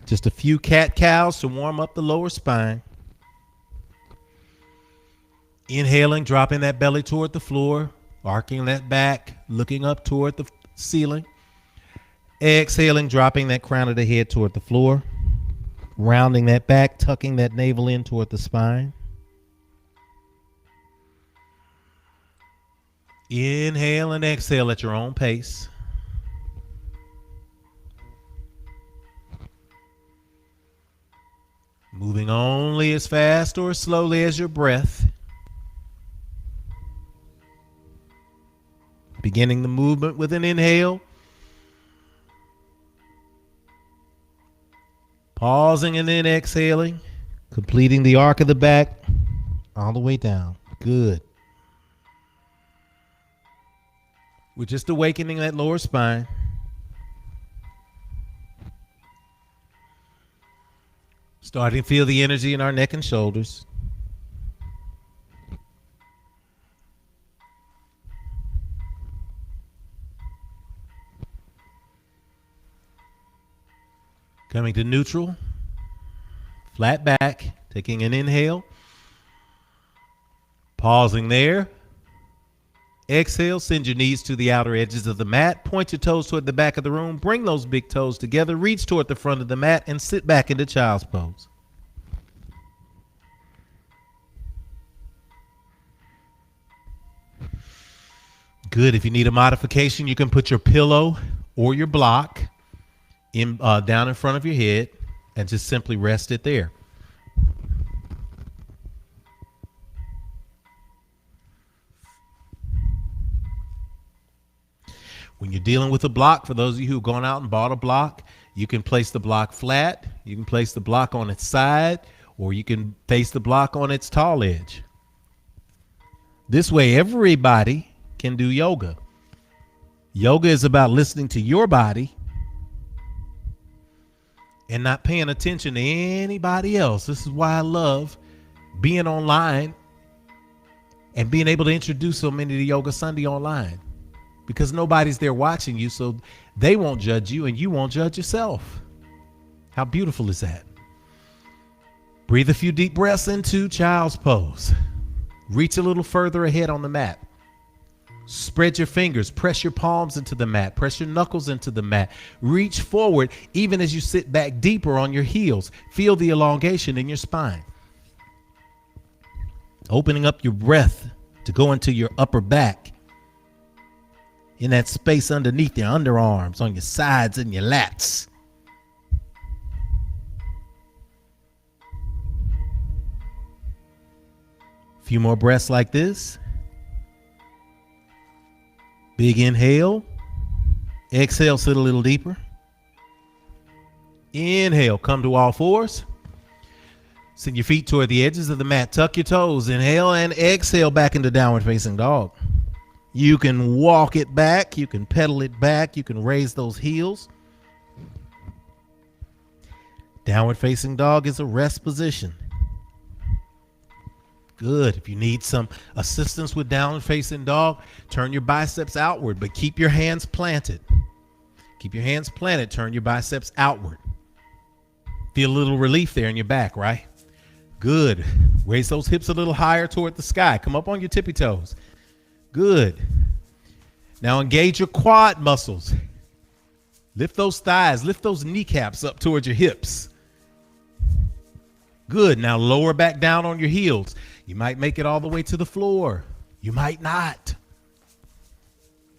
Just a few cat-cows to warm up the lower spine. Inhaling, dropping that belly toward the floor, arcing that back, looking up toward the ceiling. Exhaling, dropping that crown of the head toward the floor. Rounding that back, tucking that navel in toward the spine. Inhale and exhale at your own pace. Moving only as fast or as slowly as your breath. Beginning the movement with an inhale. Pausing and then exhaling. Completing the arc of the back all the way down. Good. We're just awakening that lower spine. Starting to feel the energy in our neck and shoulders. Coming to neutral. Flat back. Taking an inhale. Pausing there. Exhale, send your knees to the outer edges of the mat. Point your toes toward the back of the room. Bring those big toes together. Reach toward the front of the mat and sit back into child's pose. Good. If you need a modification, you can put your pillow or your block down in front of your head and just simply rest it there. When you're dealing with a block, for those of you who've gone out and bought a block, you can place the block flat, you can place the block on its side, or you can face the block on its tall edge. This way, everybody can do yoga. Yoga is about listening to your body and not paying attention to anybody else. This is why I love being online and being able to introduce so many to Yoga Sunday online. Because nobody's there watching you, so they won't judge you and you won't judge yourself. How beautiful is that? Breathe a few deep breaths into child's pose. Reach a little further ahead on the mat. Spread your fingers, press your palms into the mat, press your knuckles into the mat. Reach forward even as you sit back deeper on your heels. Feel the elongation in your spine. Opening up your breath to go into your upper back. In that space underneath your underarms, on your sides and your lats. A few more breaths like this. Big inhale. Exhale, sit a little deeper. Inhale, come to all fours. Send your feet toward the edges of the mat. Tuck your toes. Inhale and exhale back into downward facing dog. You can walk it back. You can pedal it back. You can raise those heels. Downward facing dog is a rest position. Good. If you need some assistance with downward facing dog, turn your biceps outward, but keep your hands planted. Keep your hands planted. Turn your biceps outward. Feel a little relief there in your back, right? Good. Raise those hips a little higher toward the sky. Come up on your tippy toes. Good. Now engage your quad muscles. Lift those thighs, lift those kneecaps up towards your hips. Good. Now lower back down on your heels. You might make it all the way to the floor. You might not.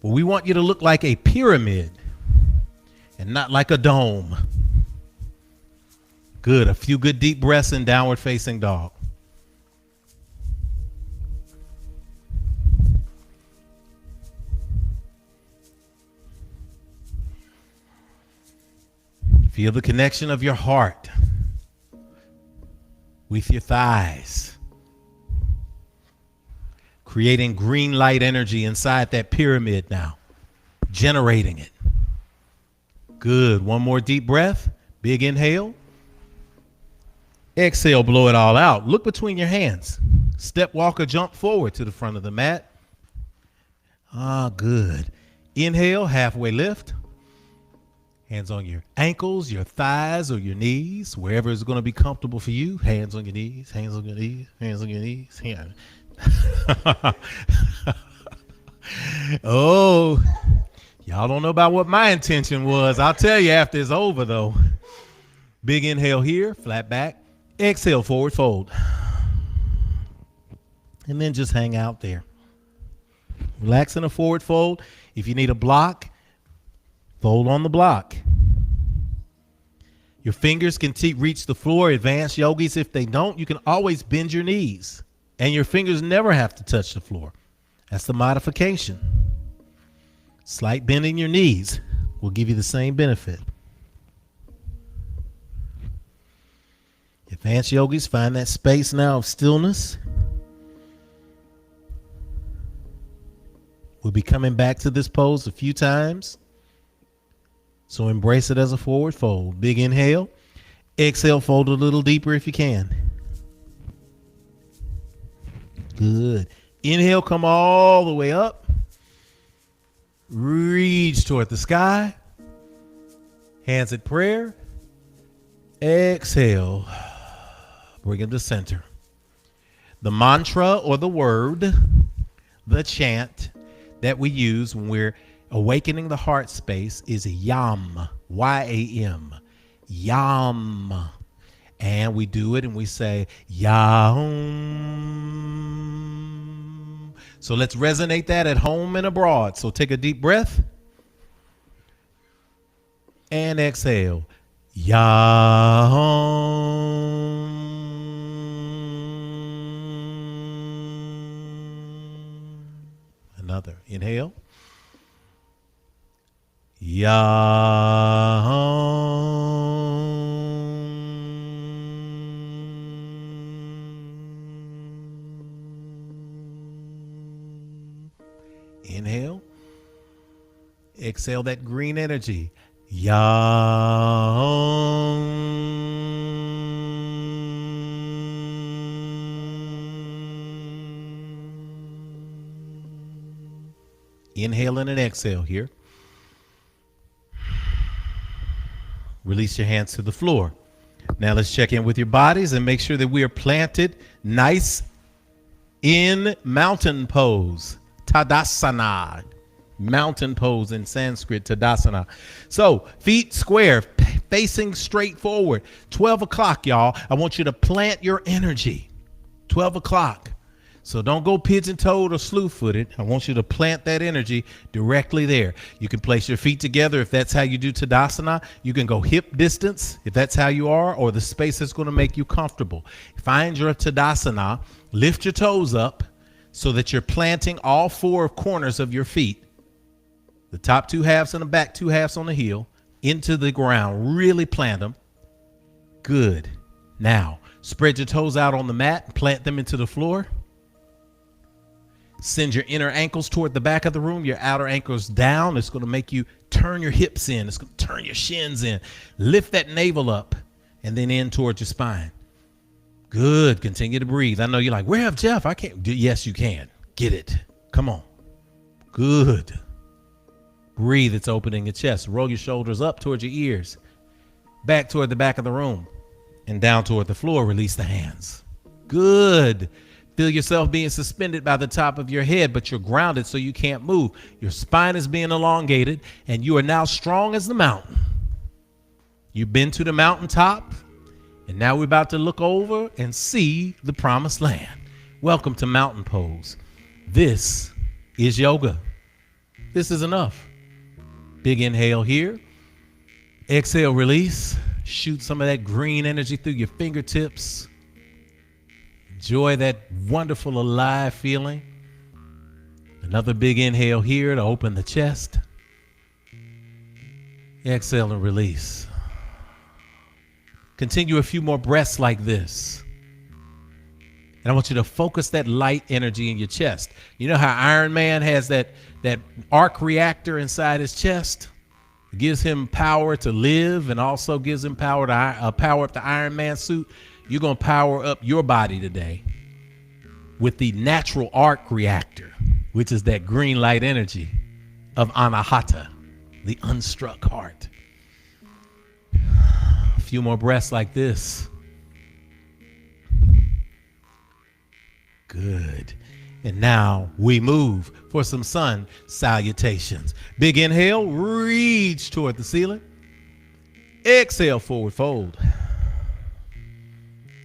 But we want you to look like a pyramid and not like a dome. Good. A few good deep breaths in downward facing dog. Feel the connection of your heart with your thighs. creating green light energy inside that pyramid now, generating it. Good. One more deep breath. Big inhale. Exhale, blow it all out. Look between your hands. Step, walk, or jump forward to the front of the mat. Good. Inhale, halfway lift. Hands on your ankles, your thighs, or your knees, wherever is going to be comfortable for you. Hands on your knees, hands on your knees, hands on your knees. Oh, y'all don't know about what my intention was. I'll tell you after it's over, though. Big inhale here, flat back. Exhale, forward fold. And then just hang out there. Relax in a forward fold. If you need a block, fold on the block. Your fingers can reach the floor. Advanced yogis, if they don't, you can always bend your knees. And your fingers never have to touch the floor. That's the modification. Slight bend in your knees will give you the same benefit. Advanced yogis, find that space now of stillness. We'll be coming back to this pose a few times. So embrace it as a forward fold. Big inhale. Exhale, fold a little deeper if you can. Good. Inhale, come all the way up. Reach toward the sky. Hands at prayer. Exhale. Bring them to center. The mantra or the word, the chant that we use when we're awakening the heart space is YAM, Y-A-M, YAM. And we do it and we say YAM. So let's resonate that at home and abroad. So take a deep breath and exhale. YAM. Another inhale. Yam. Inhale. Exhale that green energy. Yam. Inhale and an exhale here. Release your hands to the floor. Now let's check in with your bodies and make sure that we are planted nice in mountain pose. Tadasana. Mountain pose in Sanskrit, Tadasana. So feet square, facing straight forward. 12 o'clock, y'all. I want you to plant your energy. 12 o'clock. So don't go pigeon-toed or slew-footed. I want you to plant that energy directly there. You can place your feet together if that's how you do Tadasana. You can go hip distance if that's how you are, or the space that's going to make you comfortable. Find your Tadasana. Lift your toes up so that you're planting all four corners of your feet, the top two halves and the back two halves on the heel, into the ground. Really plant them. Good. Now, spread your toes out on the mat. Plant them into the floor. Send your inner ankles toward the back of the room, your outer ankles down. It's going to make you turn your hips in. It's going to turn your shins in. Lift that navel up and then in towards your spine. Good. Continue to breathe. I know you're like, where have Jeff? I can't. Yes, you can. Get it. Come on. Good. Breathe. It's opening your chest. Roll your shoulders up towards your ears. Back toward the back of the room and down toward the floor. Release the hands. Good. Feel yourself being suspended by the top of your head, but you're grounded so you can't move. Your spine is being elongated, and you are now strong as the mountain. You've been to the mountaintop, and now we're about to look over and see the promised land. Welcome to Mountain Pose. This is yoga. This is enough. Big inhale here. Exhale, release. Shoot some of that green energy through your fingertips. Enjoy that wonderful alive feeling. Another big inhale here to open the chest. Exhale and release. Continue a few more breaths like this. And I want you to focus that light energy in your chest. You know how Iron Man has that arc reactor inside his chest? It gives him power to live and also gives him power to power up the Iron Man suit. You're going to power up your body today with the natural arc reactor, which is that green light energy of Anahata, the unstruck heart. A few more breaths like this. Good. And now we move for some sun salutations. Big inhale, reach toward the ceiling. Exhale, forward fold.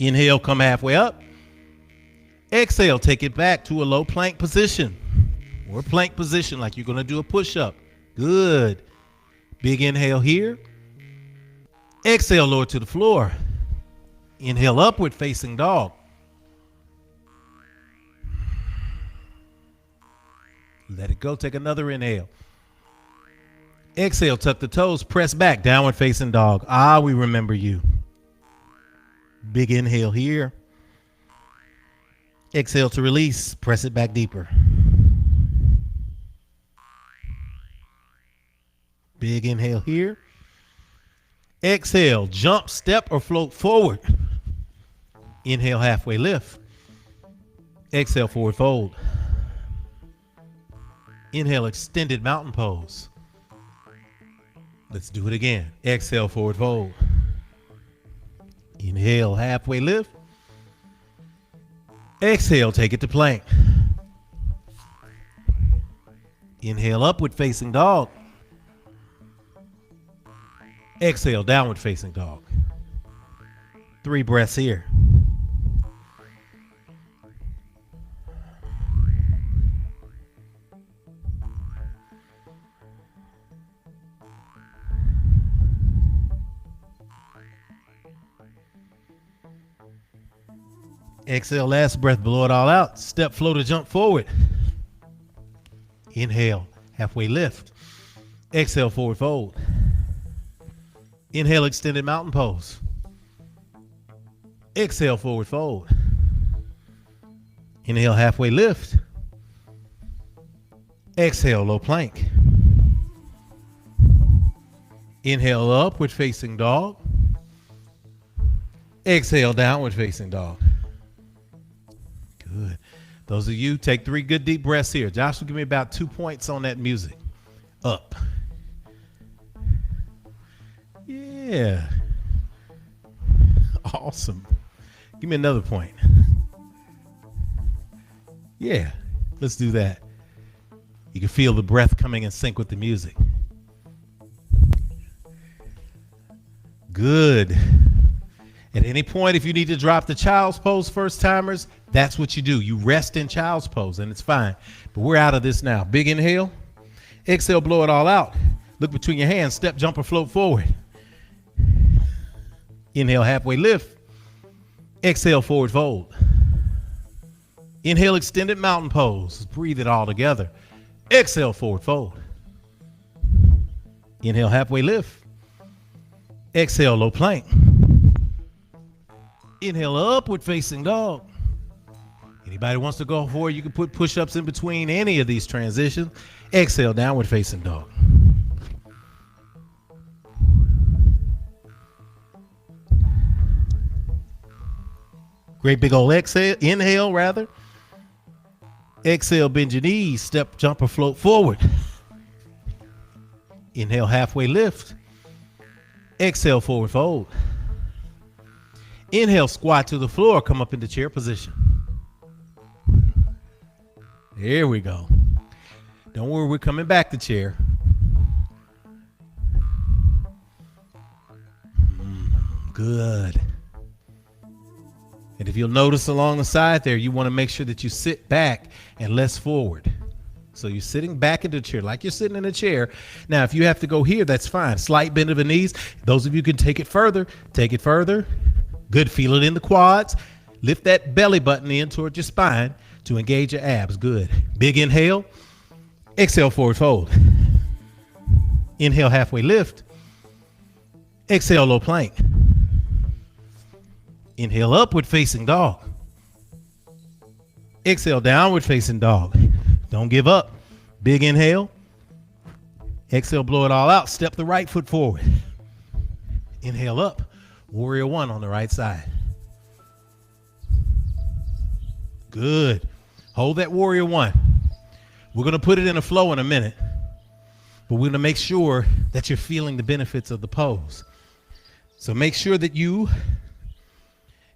Inhale, come halfway up. Exhale, take it back to a low plank position or plank position like you're going to do a push-up. Good. Big inhale here. Exhale, lower to the floor. Inhale, upward facing dog. Let it go. Take another inhale. Exhale, tuck the toes, press back, downward facing dog. We remember you. Big inhale here. Exhale to release, press it back deeper. Big inhale here. Exhale, jump, step, or float forward. Inhale, halfway lift. Exhale, forward fold. Inhale, extended mountain pose. Let's do it again. Exhale, forward fold. Inhale, halfway lift. Exhale, take it to plank. Inhale, upward facing dog. Exhale, downward facing dog. 3 breaths here. Exhale, last breath, blow it all out. Step, float, or jump forward. Inhale, halfway lift. Exhale, forward fold. Inhale, extended mountain pose. Exhale, forward fold. Inhale, halfway lift. Exhale, low plank. Inhale, upward facing dog. Exhale, downward facing dog. Good. Those of you, take 3 good deep breaths here. Josh will give me about 2 points on that music. Up. Yeah. Awesome. Give me another point. Yeah. Let's do that. You can feel the breath coming in sync with the music. Good. At any point, if you need to drop the child's pose, first timers, that's what you do. You rest in child's pose and it's fine. But we're out of this now. Big inhale. Exhale, blow it all out. Look between your hands. Step, jump, or float forward. Inhale, halfway lift. Exhale, forward fold. Inhale, extended mountain pose. Breathe it all together. Exhale, forward fold. Inhale, halfway lift. Exhale, low plank. Inhale, upward facing dog. Anybody wants to go forward, you can put push-ups in between any of these transitions. Exhale, downward facing dog. Great big old exhale, inhale rather. Exhale, bend your knees, step, jump, or float forward. Inhale, halfway lift. Exhale, forward fold. Inhale, squat to the floor, come up into chair position. There we go. Don't worry, we're coming back to chair. Good. And if you'll notice along the side there, you want to make sure that you sit back and less forward. So you're sitting back into the chair like you're sitting in a chair. Now, if you have to go here, that's fine. Slight bend of the knees. Those of you can take it further. Take it further. Good. Feel it in the quads. Lift that belly button in toward your spine to engage your abs. Good. Big inhale. Exhale, forward fold. Inhale, halfway lift. Exhale, low plank. Inhale, upward facing dog. Exhale, downward facing dog. Don't give up. Big inhale. Exhale, blow it all out. Step the right foot forward. Inhale up. Warrior one on the right side. Good. Hold that warrior one. We're going to put it in a flow in a minute, but we're going to make sure that you're feeling the benefits of the pose. So make sure that your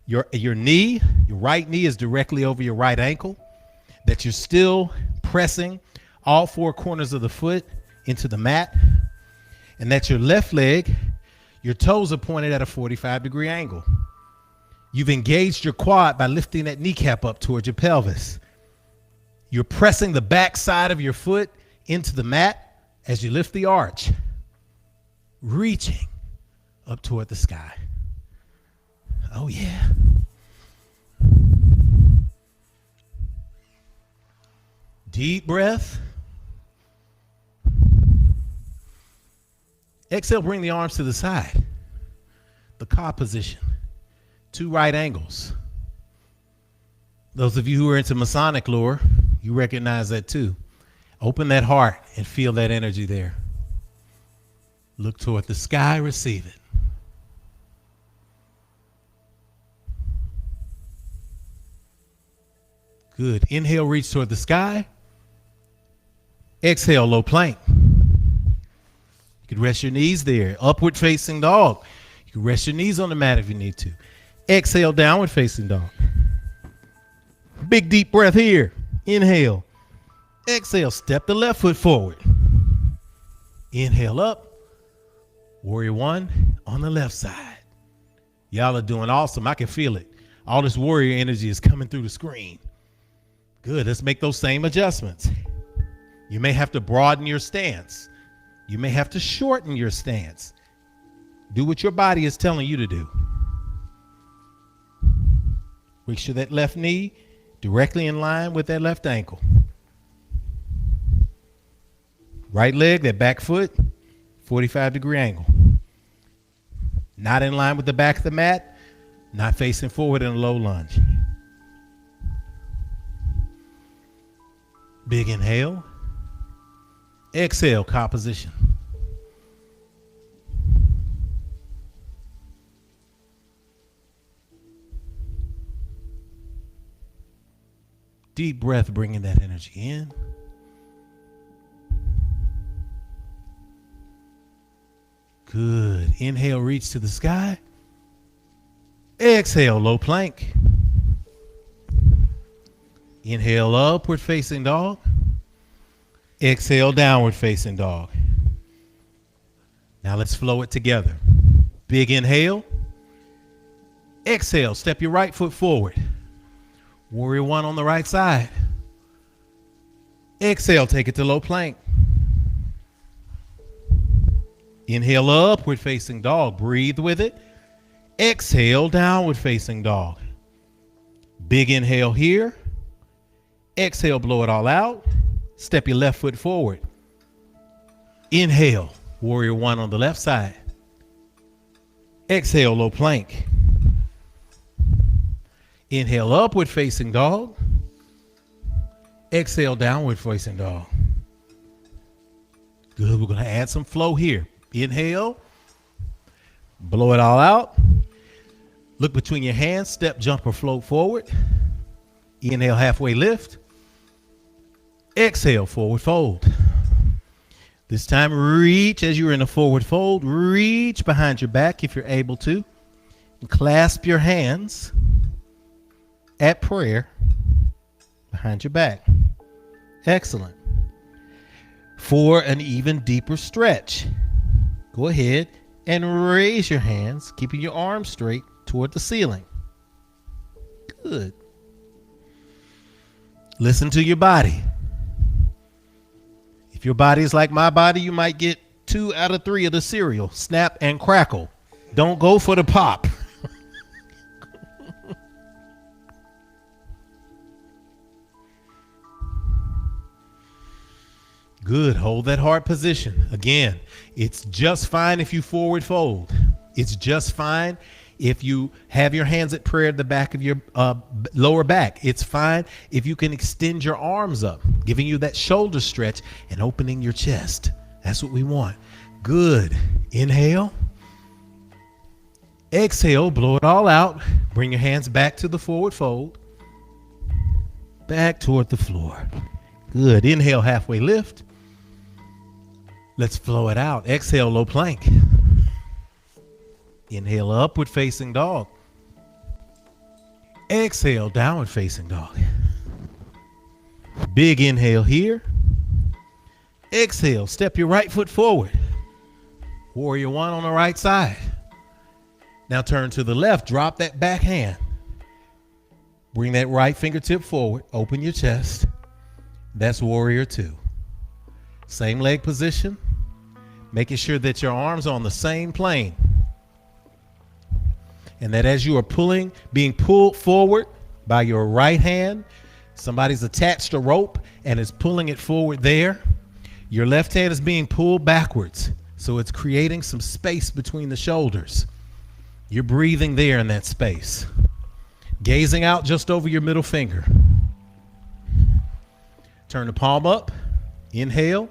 knee, your right knee is directly over your right ankle, that you're still pressing all four corners of the foot into the mat, and that your left leg, your toes are pointed at a 45-degree angle. You've engaged your quad by lifting that kneecap up towards your pelvis. You're pressing the back side of your foot into the mat as you lift the arch, reaching up toward the sky. Oh, yeah. Deep breath. Exhale, bring the arms to the side. The carr position. 2 right angles. Those of you who are into Masonic lore, you recognize that too. Open that heart and feel that energy there. Look toward the sky, receive it. Good. Inhale, reach toward the sky. Exhale, low plank. You can rest your knees there. Upward facing dog. You can rest your knees on the mat if you need to. Exhale, downward facing dog. Big deep breath here. Inhale. Exhale, step the left foot forward. Inhale up. Warrior one on the left side. Y'all are doing awesome. I can feel it. All this warrior energy is coming through the screen. Good. Let's make those same adjustments. You may have to broaden your stance. You may have to shorten your stance. Do what your body is telling you to do. Make sure that left knee directly in line with that left ankle. Right leg, that back foot, 45-degree angle. Not in line with the back of the mat, not facing forward in a low lunge. Big inhale. Exhale, carr position. Deep breath, bringing that energy in. Good. Inhale, reach to the sky. Exhale, low plank. Inhale, upward facing dog. Exhale, downward facing dog. Now let's flow it together. Big inhale. Exhale, step your right foot forward. Warrior one on the right side. Exhale, take it to low plank. Inhale, upward facing dog. Breathe with it. Exhale, downward facing dog. Big inhale here. Exhale, blow it all out. Step your left foot forward. Inhale, warrior one on the left side. Exhale, low plank. Inhale, upward facing dog. Exhale, downward facing dog. Good. We're going to add some flow here. Inhale. Blow it all out. Look between your hands. Step, jump, or float forward. Inhale, halfway lift. Exhale, forward fold. This time, reach as you're in a forward fold. Reach behind your back if you're able to. And clasp your hands at prayer behind your back. Excellent. For an even deeper stretch, go ahead and raise your hands, keeping your arms straight toward the ceiling. Good. Listen to your body. If your body is like my body, you might get 2 out of 3 of the cereal. Snap and crackle. Don't go for the pop. Good. Hold that heart position. Again, it's just fine if you forward fold. It's just fine If you have your hands at prayer at the back of your lower back, it's fine if you can extend your arms up, giving you that shoulder stretch and opening your chest. That's what we want. Good. Inhale. Exhale, blow it all out. Bring your hands back to the forward fold. Back toward the floor. Good. Inhale, halfway lift. Let's flow it out. Exhale, low plank. Inhale, upward facing dog. Exhale, downward facing dog. Big inhale here. Exhale, step your right foot forward. Warrior one on the right side. Now turn to the left, drop that back hand. Bring that right fingertip forward, open your chest. That's warrior two. Same leg position, making sure that your arms are on the same plane. And that as you are being pulled forward by your right hand, somebody's attached a rope and is pulling it forward there. Your left hand is being pulled backwards. So it's creating some space between the shoulders. You're breathing there in that space. Gazing out just over your middle finger. Turn the palm up. Inhale.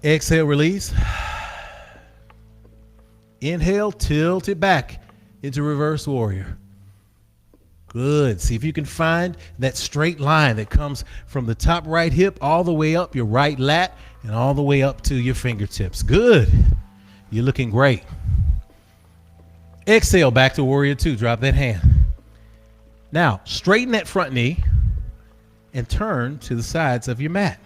Exhale, release. Inhale, tilt it back into reverse warrior. Good. See if you can find that straight line that comes from the top right hip all the way up your right lat and all the way up to your fingertips. Good. You're looking great. Exhale, back to warrior two. Drop that hand. Now, straighten that front knee and turn to the sides of your mat,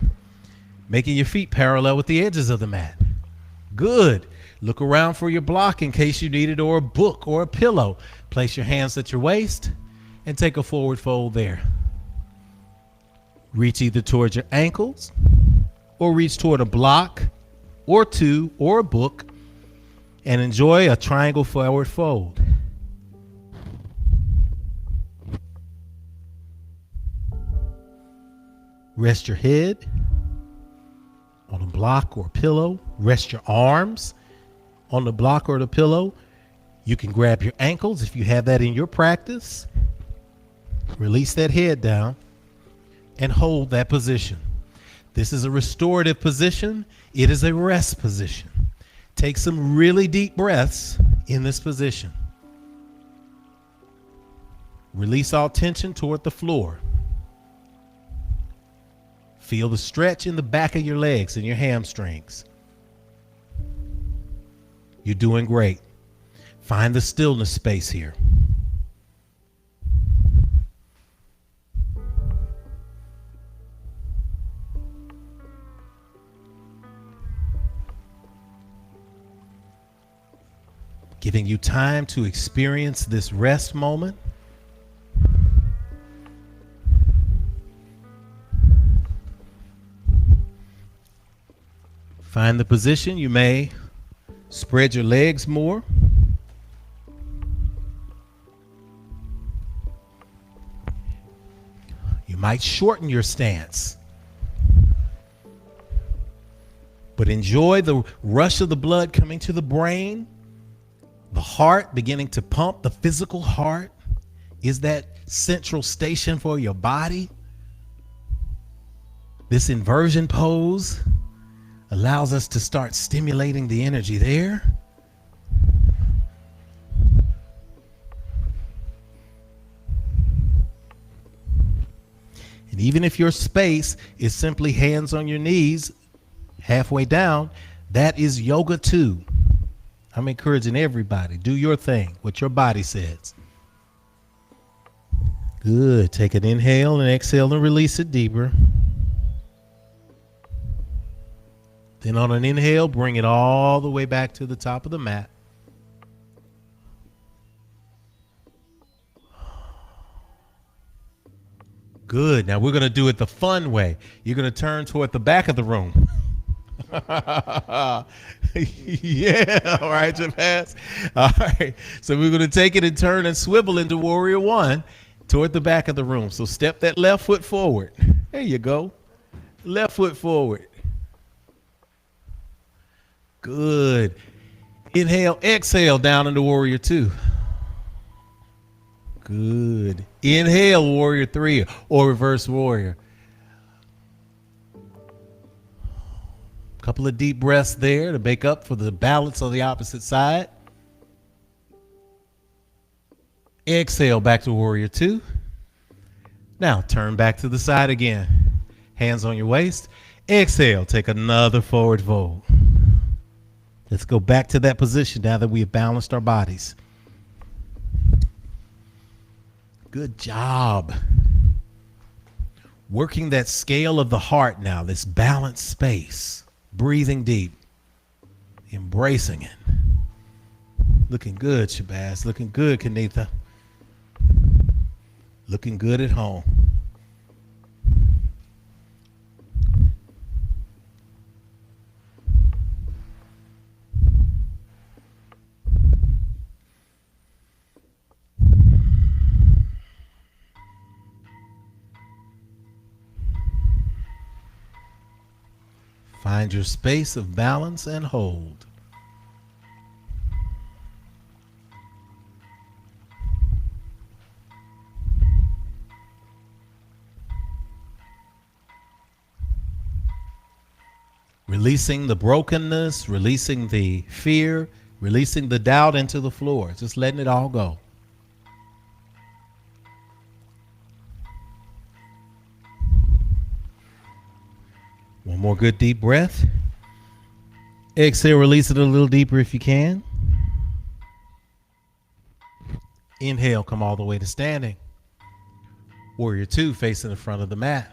making your feet parallel with the edges of the mat. Good. Look around for your block in case you need it, or a book or a pillow. Place your hands at your waist and take a forward fold there. Reach either towards your ankles or reach toward a block or two or a book and enjoy a triangle forward fold. Rest your head on a block or pillow. Rest your arms on the block or the pillow. You can grab your ankles if you have that in your practice. Release that head down and hold that position. This is a restorative position. It is a rest position. Take some really deep breaths in this position. Release all tension toward the floor. Feel the stretch in the back of your legs and your hamstrings. You're doing great. Find the stillness space here. Giving you time to experience this rest moment. Find the position. You may spread your legs more. You might shorten your stance. But enjoy the rush of the blood coming to the brain. The heart beginning to pump. The physical heart is that central station for your body. This inversion pose allows us to start stimulating the energy there. And even if your space is simply hands on your knees, halfway down, that is yoga too. I'm encouraging everybody, do your thing, what your body says. Good. Take an inhale and exhale and release it deeper. Then on an inhale, bring it all the way back to the top of the mat. Good. Now we're going to do it the fun way. You're going to turn toward the back of the room. Yeah. All right, Japan. All right. So we're going to take it and turn and swivel into warrior one toward the back of the room. So step that left foot forward. There you go. Left foot forward. Good. Inhale, exhale down into warrior two. Good. Inhale, warrior three or reverse warrior. Couple of deep breaths there to make up for the balance on the opposite side. Exhale back to warrior two. Now turn back to the side again. Hands on your waist. Exhale, take another forward fold. Let's go back to that position now that we have balanced our bodies. Good job. Working that scale of the heart now, this balanced space. Breathing deep. Embracing it. Looking good, Shabazz. Looking good, Kanitha. Looking good at home. Find your space of balance and hold. Releasing the brokenness, releasing the fear, releasing the doubt into the floor. Just letting it all go. One more good deep breath. Exhale, release it a little deeper if you can. Inhale, come all the way to standing. Warrior two, facing the front of the mat.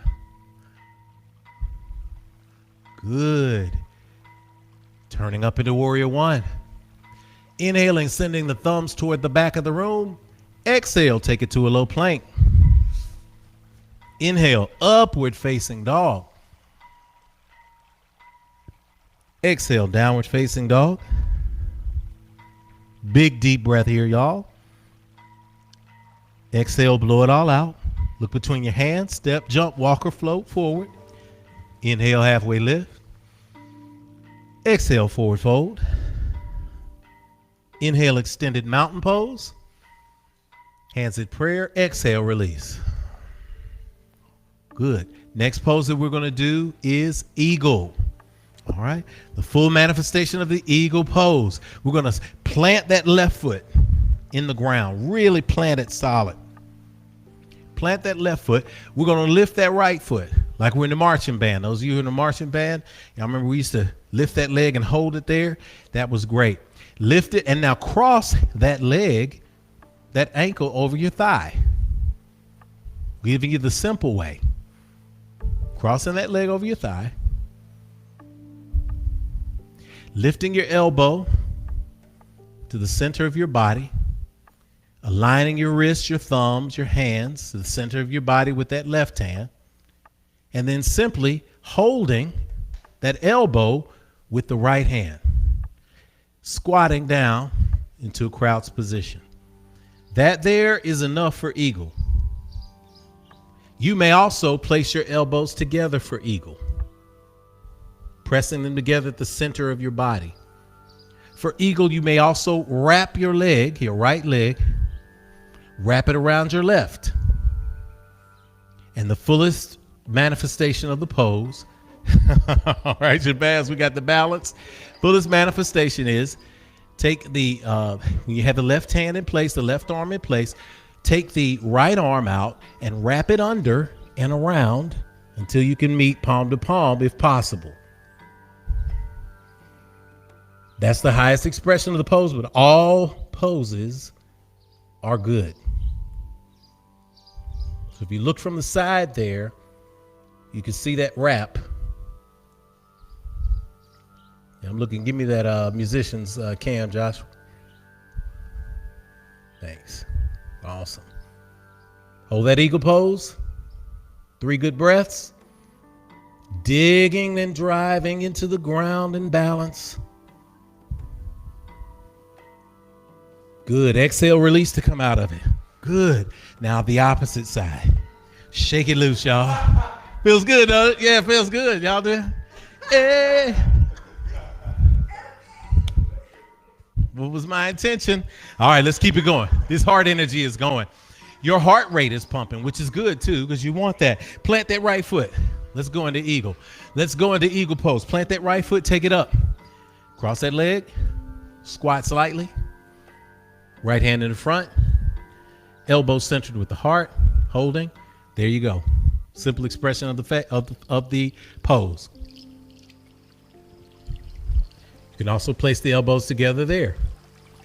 Good. Turning up into warrior one. Inhaling, sending the thumbs toward the back of the room. Exhale, take it to a low plank. Inhale, upward facing dog. Exhale, downward facing dog. Big deep breath here, y'all. Exhale, blow it all out. Look between your hands, step, jump, walk, or float forward. Inhale, halfway lift. Exhale, forward fold. Inhale, extended mountain pose. Hands at prayer. Exhale, release. Good. Next pose that we're going to do is eagle. All right. The full manifestation of the eagle pose. We're going to plant that left foot in the ground. Really plant it solid. Plant that left foot. We're going to lift that right foot like we're in the marching band. Those of you in the marching band, y'all remember we used to lift that leg and hold it there? That was great. Lift it and now cross that leg, that ankle over your thigh. Giving you the simple way. Crossing that leg over your thigh. Lifting your elbow to the center of your body. Aligning your wrists, your thumbs, your hands to the center of your body with that left hand. And then simply holding that elbow with the right hand. Squatting down into a crouched position. That there is enough for eagle. You may also place your elbows together for eagle. Pressing them together at the center of your body. For eagle, you may also wrap your leg, your right leg, wrap it around your left. And the fullest manifestation of the pose. All right, Shabazz, we got the balance. Fullest manifestation is take the, when you have the left hand in place, the left arm in place, take the right arm out and wrap it under and around until you can meet palm to palm if possible. That's the highest expression of the pose, but all poses are good. So if you look from the side there, you can see that wrap. I'm looking, give me that musician's cam, Josh. Thanks. Awesome. Hold that eagle pose. 3 good breaths. Digging and driving into the ground in balance. Good. Exhale, release to come out of it. Good. Now the opposite side. Shake it loose, y'all. Feels good, doesn't it? Yeah, it feels good. Y'all do it? Hey. What was my intention? All right, let's keep it going. This heart energy is going. Your heart rate is pumping, which is good too, because you want that. Plant that right foot. Let's go into eagle. Let's go into eagle pose. Plant that right foot, take it up. Cross that leg, squat slightly. Right hand in the front, elbow centered with the heart, holding. There you go. Simple expression of the pose. You can also place the elbows together there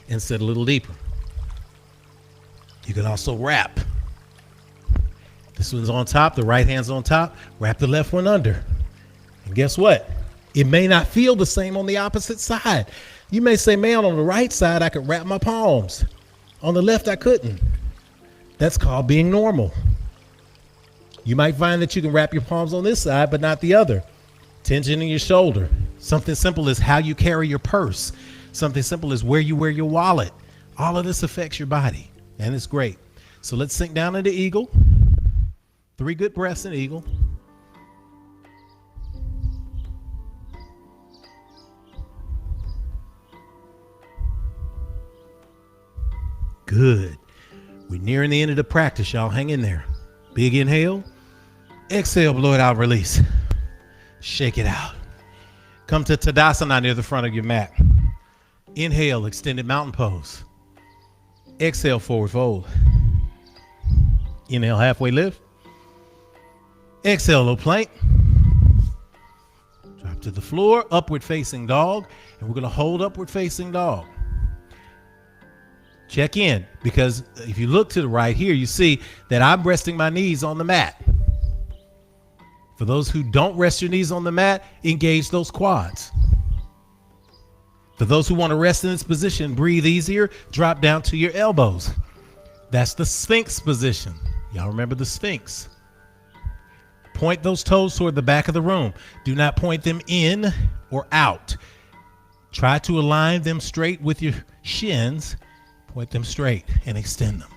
and sit a little deeper. You can also wrap. This one's on top, the right hand's on top, wrap the left one under. And guess what? It may not feel the same on the opposite side. You may say, man, on the right side, I could wrap my palms. On the left, I couldn't. That's called being normal. You might find that you can wrap your palms on this side, but not the other. Tension in your shoulder. Something simple is how you carry your purse. Something simple is where you wear your wallet. All of this affects your body, and it's great. So let's sink down into eagle. 3 good breaths in eagle. Good. We're nearing the end of the practice, y'all. Hang in there. Big inhale. Exhale, blow it out, release. Shake it out. Come to Tadasana near the front of your mat. Inhale, extended mountain pose. Exhale, forward fold. Inhale, halfway lift. Exhale, low plank. Drop to the floor, upward facing dog. And we're going to hold upward facing dog. Check in, because if you look to the right here, you see that I'm resting my knees on the mat. For those who don't rest your knees on the mat, engage those quads. For those who want to rest in this position, breathe easier, drop down to your elbows. That's the Sphinx position. Y'all remember the Sphinx. Point those toes toward the back of the room. Do not point them in or out. Try to align them straight with your shins. Point them straight and extend them.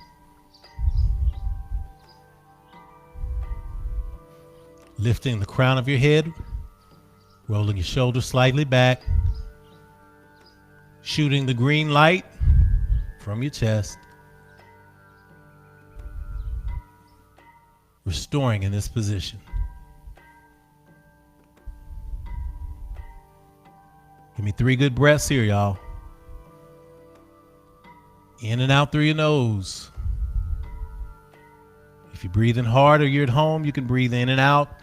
Lifting the crown of your head, rolling your shoulders slightly back, shooting the green light from your chest, restoring in this position. Give me 3 good breaths here, y'all. In and out through your nose. If you're breathing hard or you're at home, you can breathe in and out.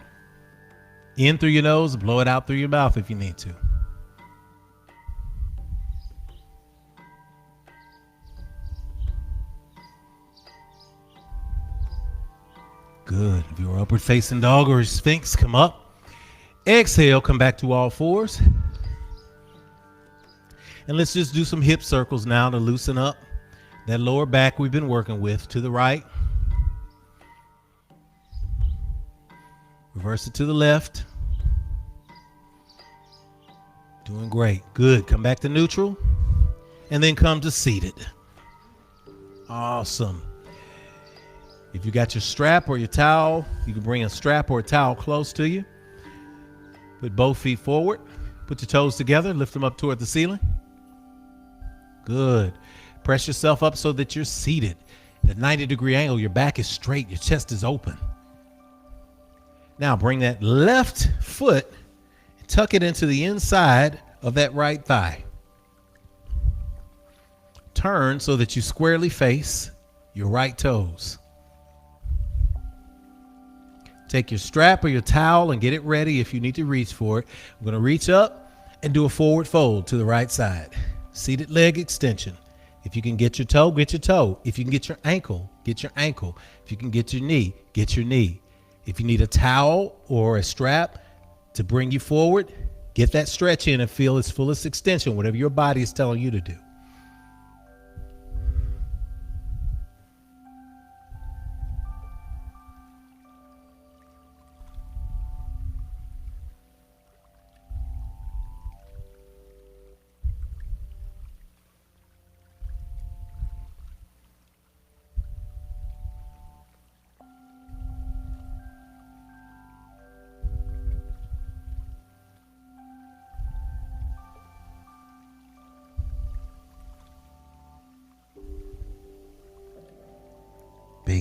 In through your nose, blow it out through your mouth if you need to. Good. If you're upward facing dog or Sphinx, come up. Exhale, come back to all fours. And let's just do some hip circles now to loosen up that lower back we've been working with. To the right. Reverse it to the left. Doing great. Good. Come back to neutral. And then come to seated. Awesome. If you got your strap or your towel, you can bring a strap or a towel close to you. Put both feet forward. Put your toes together. Lift them up toward the ceiling. Good. Press yourself up so that you're seated. At a 90-degree angle, your back is straight, your chest is open. Now bring that left foot and tuck it into the inside of that right thigh. Turn so that you squarely face your right toes. Take your strap or your towel and get it ready if you need to reach for it. I'm going to reach up and do a forward fold to the right side. Seated leg extension. If you can get your toe, get your toe. If you can get your ankle, get your ankle. If you can get your knee, get your knee. If you need a towel or a strap to bring you forward, get that stretch in and feel its fullest extension, whatever your body is telling you to do.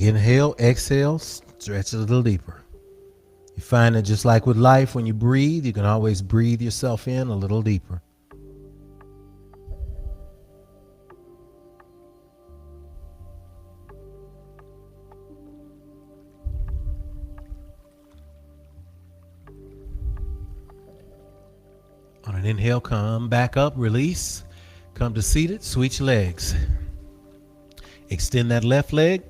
Inhale, exhale, stretch it a little deeper. You find that just like with life, when you breathe, you can always breathe yourself in a little deeper. On an inhale, come back up, release. Come to seated, switch legs. Extend that left leg.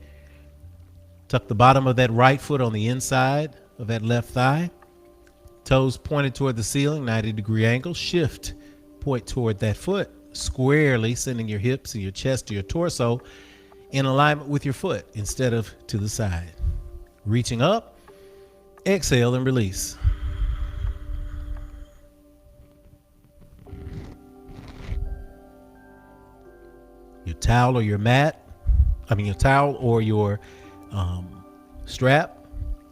Tuck the bottom of that right foot on the inside of that left thigh. Toes pointed toward the ceiling, 90-degree angle. Shift, point toward that foot, squarely sending your hips and your chest to your torso in alignment with your foot instead of to the side. Reaching up, exhale and release. Your towel or your strap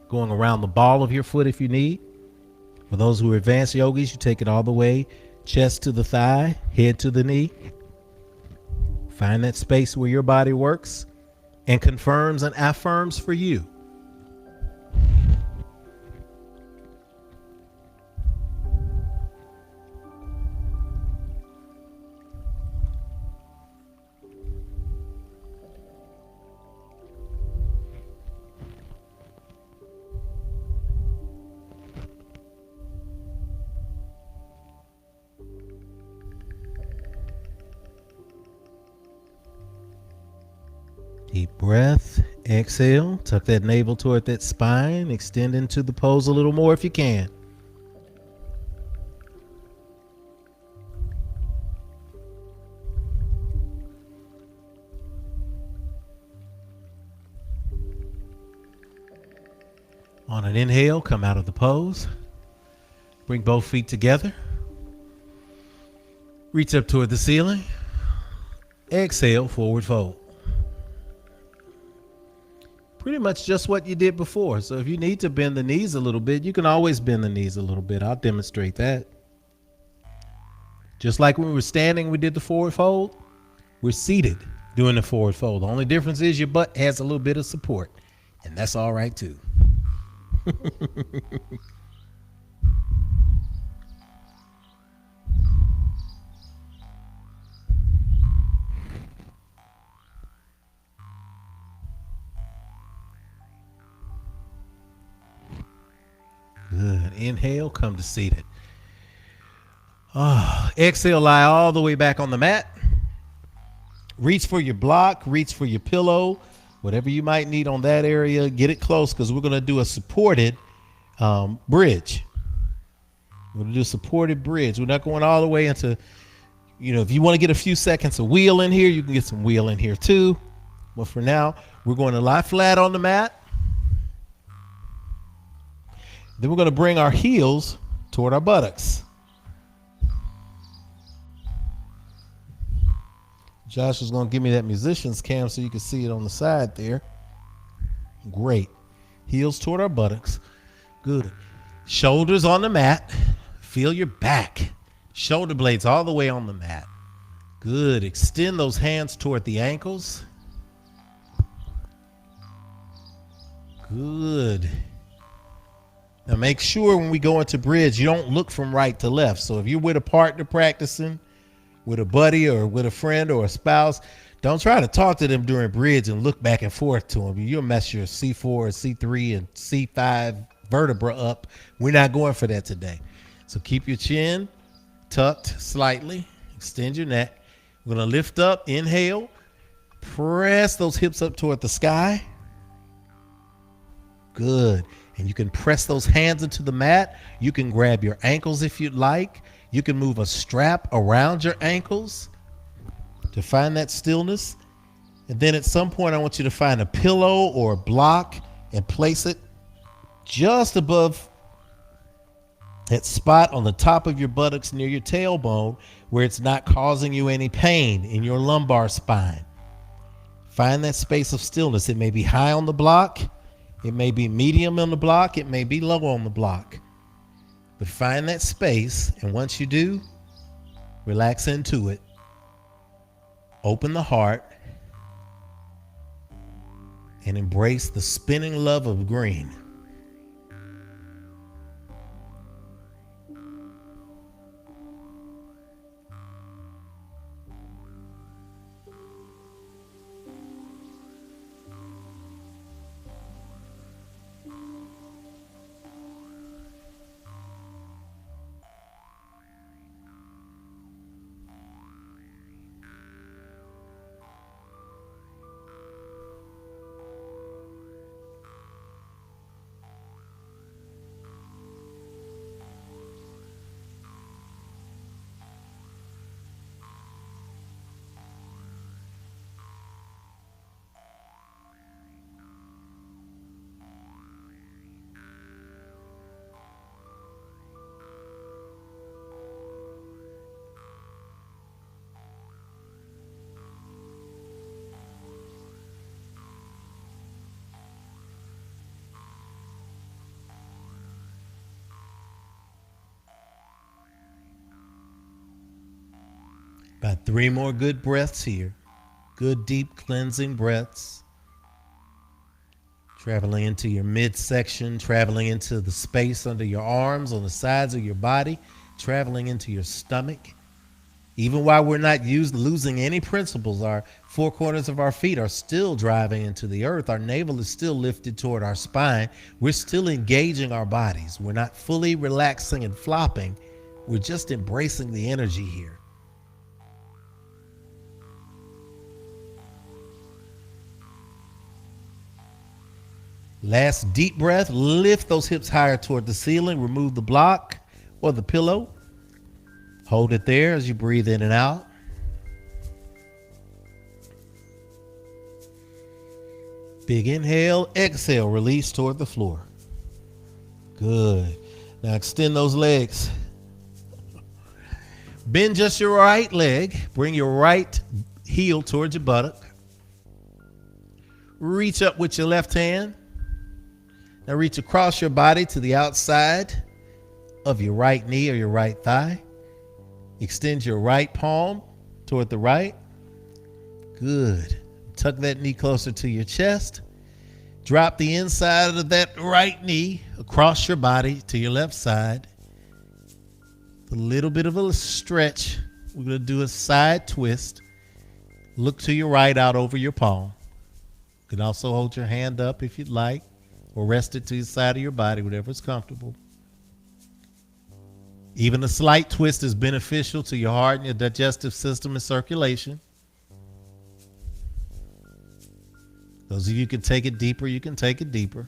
going around the ball of your foot if you need. For those who are advanced yogis, you take it all the way, chest to the thigh, head to the knee. Find that space where your body works and confirms and affirms for you. Deep breath, exhale, tuck that navel toward that spine, extend into the pose a little more if you can. On an inhale, come out of the pose. Bring both feet together. Reach up toward the ceiling. Exhale, forward fold. Pretty much just what you did before. So if you need to bend the knees a little bit, you can always bend the knees a little bit. I'll demonstrate that. Just like when we were standing, we did the forward fold. We're seated doing the forward fold. The only difference is your butt has a little bit of support, and that's all right too. Good. Inhale, come to seated. Exhale, lie all the way back on the mat. Reach for your block, reach for your pillow, whatever you might need on that area. Get it close because we're going to do a supported bridge. We're going to do a supported bridge. We're not going all the way into, if you want to get a few seconds of wheel in here, you can get some wheel in here too. But for now, we're going to lie flat on the mat. Then we're going to bring our heels toward our buttocks. Josh is going to give me that musician's cam so you can see it on the side there. Great. Heels toward our buttocks. Good. Shoulders on the mat. Feel your back. Shoulder blades all the way on the mat. Good. Extend those hands toward the ankles. Good. Now make sure when we go into bridge, you don't look from right to left. So if you're with a partner practicing, with a buddy or with a friend or a spouse, don't try to talk to them during bridge and look back and forth to them. You'll mess your C4 or C3 and C5 vertebra up. We're not going for that today. So keep your chin tucked slightly. Extend your neck. We're going to lift up. Inhale. Press those hips up toward the sky. Good. And you can press those hands into the mat. You can grab your ankles if you'd like. You can move a strap around your ankles to find that stillness. And then at some point, I want you to find a pillow or a block and place it just above that spot on the top of your buttocks near your tailbone where it's not causing you any pain in your lumbar spine. Find that space of stillness. It may be high on the block. It may be medium on the block. It may be low on the block. But find that space, and once you do, relax into it. Open the heart and embrace the spinning love of green. About 3 more good breaths here. Good deep cleansing breaths. Traveling into your midsection, traveling into the space under your arms, on the sides of your body, traveling into your stomach. Even while we're not losing any principles, our 4 corners of our feet are still driving into the earth. Our navel is still lifted toward our spine. We're still engaging our bodies. We're not fully relaxing and flopping. We're just embracing the energy here. Last deep breath. Lift those hips higher toward the ceiling. Remove the block or the pillow. Hold it there as you breathe in and out. Big inhale. Exhale. Release toward the floor. Good. Now extend those legs. Bend just your right leg. Bring your right heel towards your buttock. Reach up with your left hand. Now reach across your body to the outside of your right knee or your right thigh. Extend your right palm toward the right. Good. Tuck that knee closer to your chest. Drop the inside of that right knee across your body to your left side. A little bit of a stretch. We're going to do a side twist. Look to your right out over your palm. You can also hold your hand up if you'd like, or rest it to the side of your body, whatever's comfortable. Even a slight twist is beneficial to your heart and your digestive system and circulation. Those of you who can take it deeper, you can take it deeper.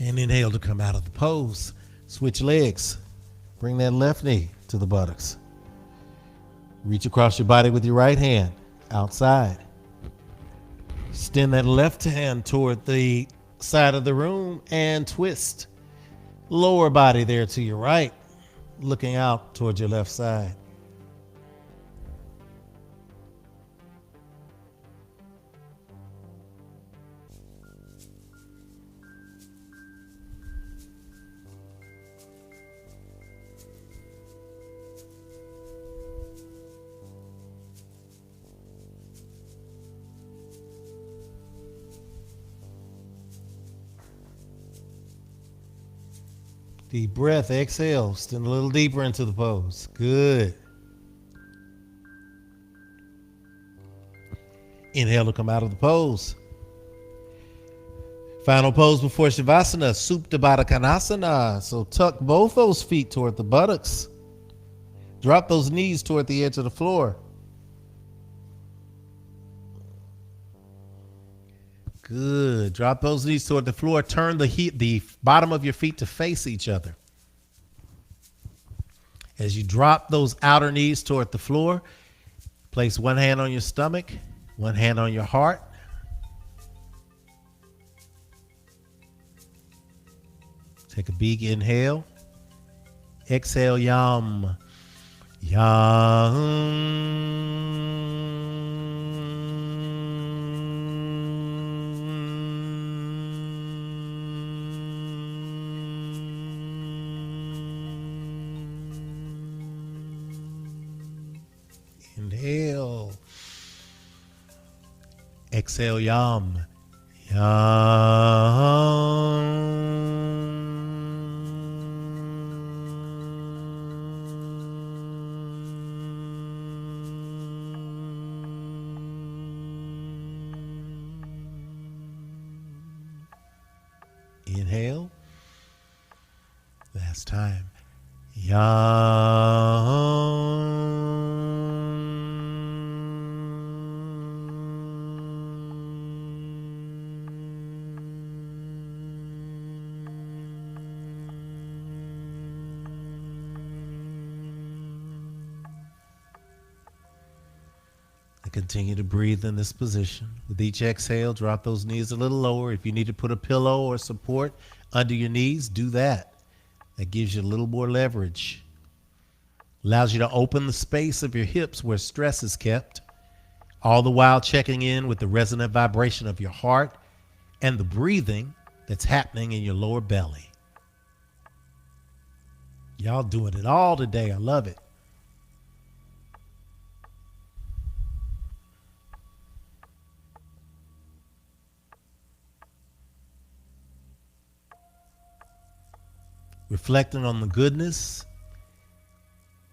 And inhale to come out of the pose. Switch legs. Bring that left knee to the buttocks. Reach across your body with your right hand outside. Extend that left hand toward the side of the room and twist. Lower body there to your right, looking out towards your left side. Deep breath, exhale, extend a little deeper into the pose. Good. Inhale to come out of the pose. Final pose before Shavasana, Supta Baddha Konasana. So tuck both those feet toward the buttocks. Drop those knees toward the edge of the floor. Good. Drop those knees toward the floor. Turn the bottom of your feet to face each other. As you drop those outer knees toward the floor, place one hand on your stomach, one hand on your heart. Take a big inhale. Exhale, Yam. Yam. Inhale. Exhale, yam. Yam. Inhale. Last time. Continue to breathe in this position. With each exhale, drop those knees a little lower. If you need to put a pillow or support under your knees, do that. That gives you a little more leverage. Allows you to open the space of your hips where stress is kept, all the while checking in with the resonant vibration of your heart and the breathing that's happening in your lower belly. Y'all doing it all today. I love it. Reflecting on the goodness,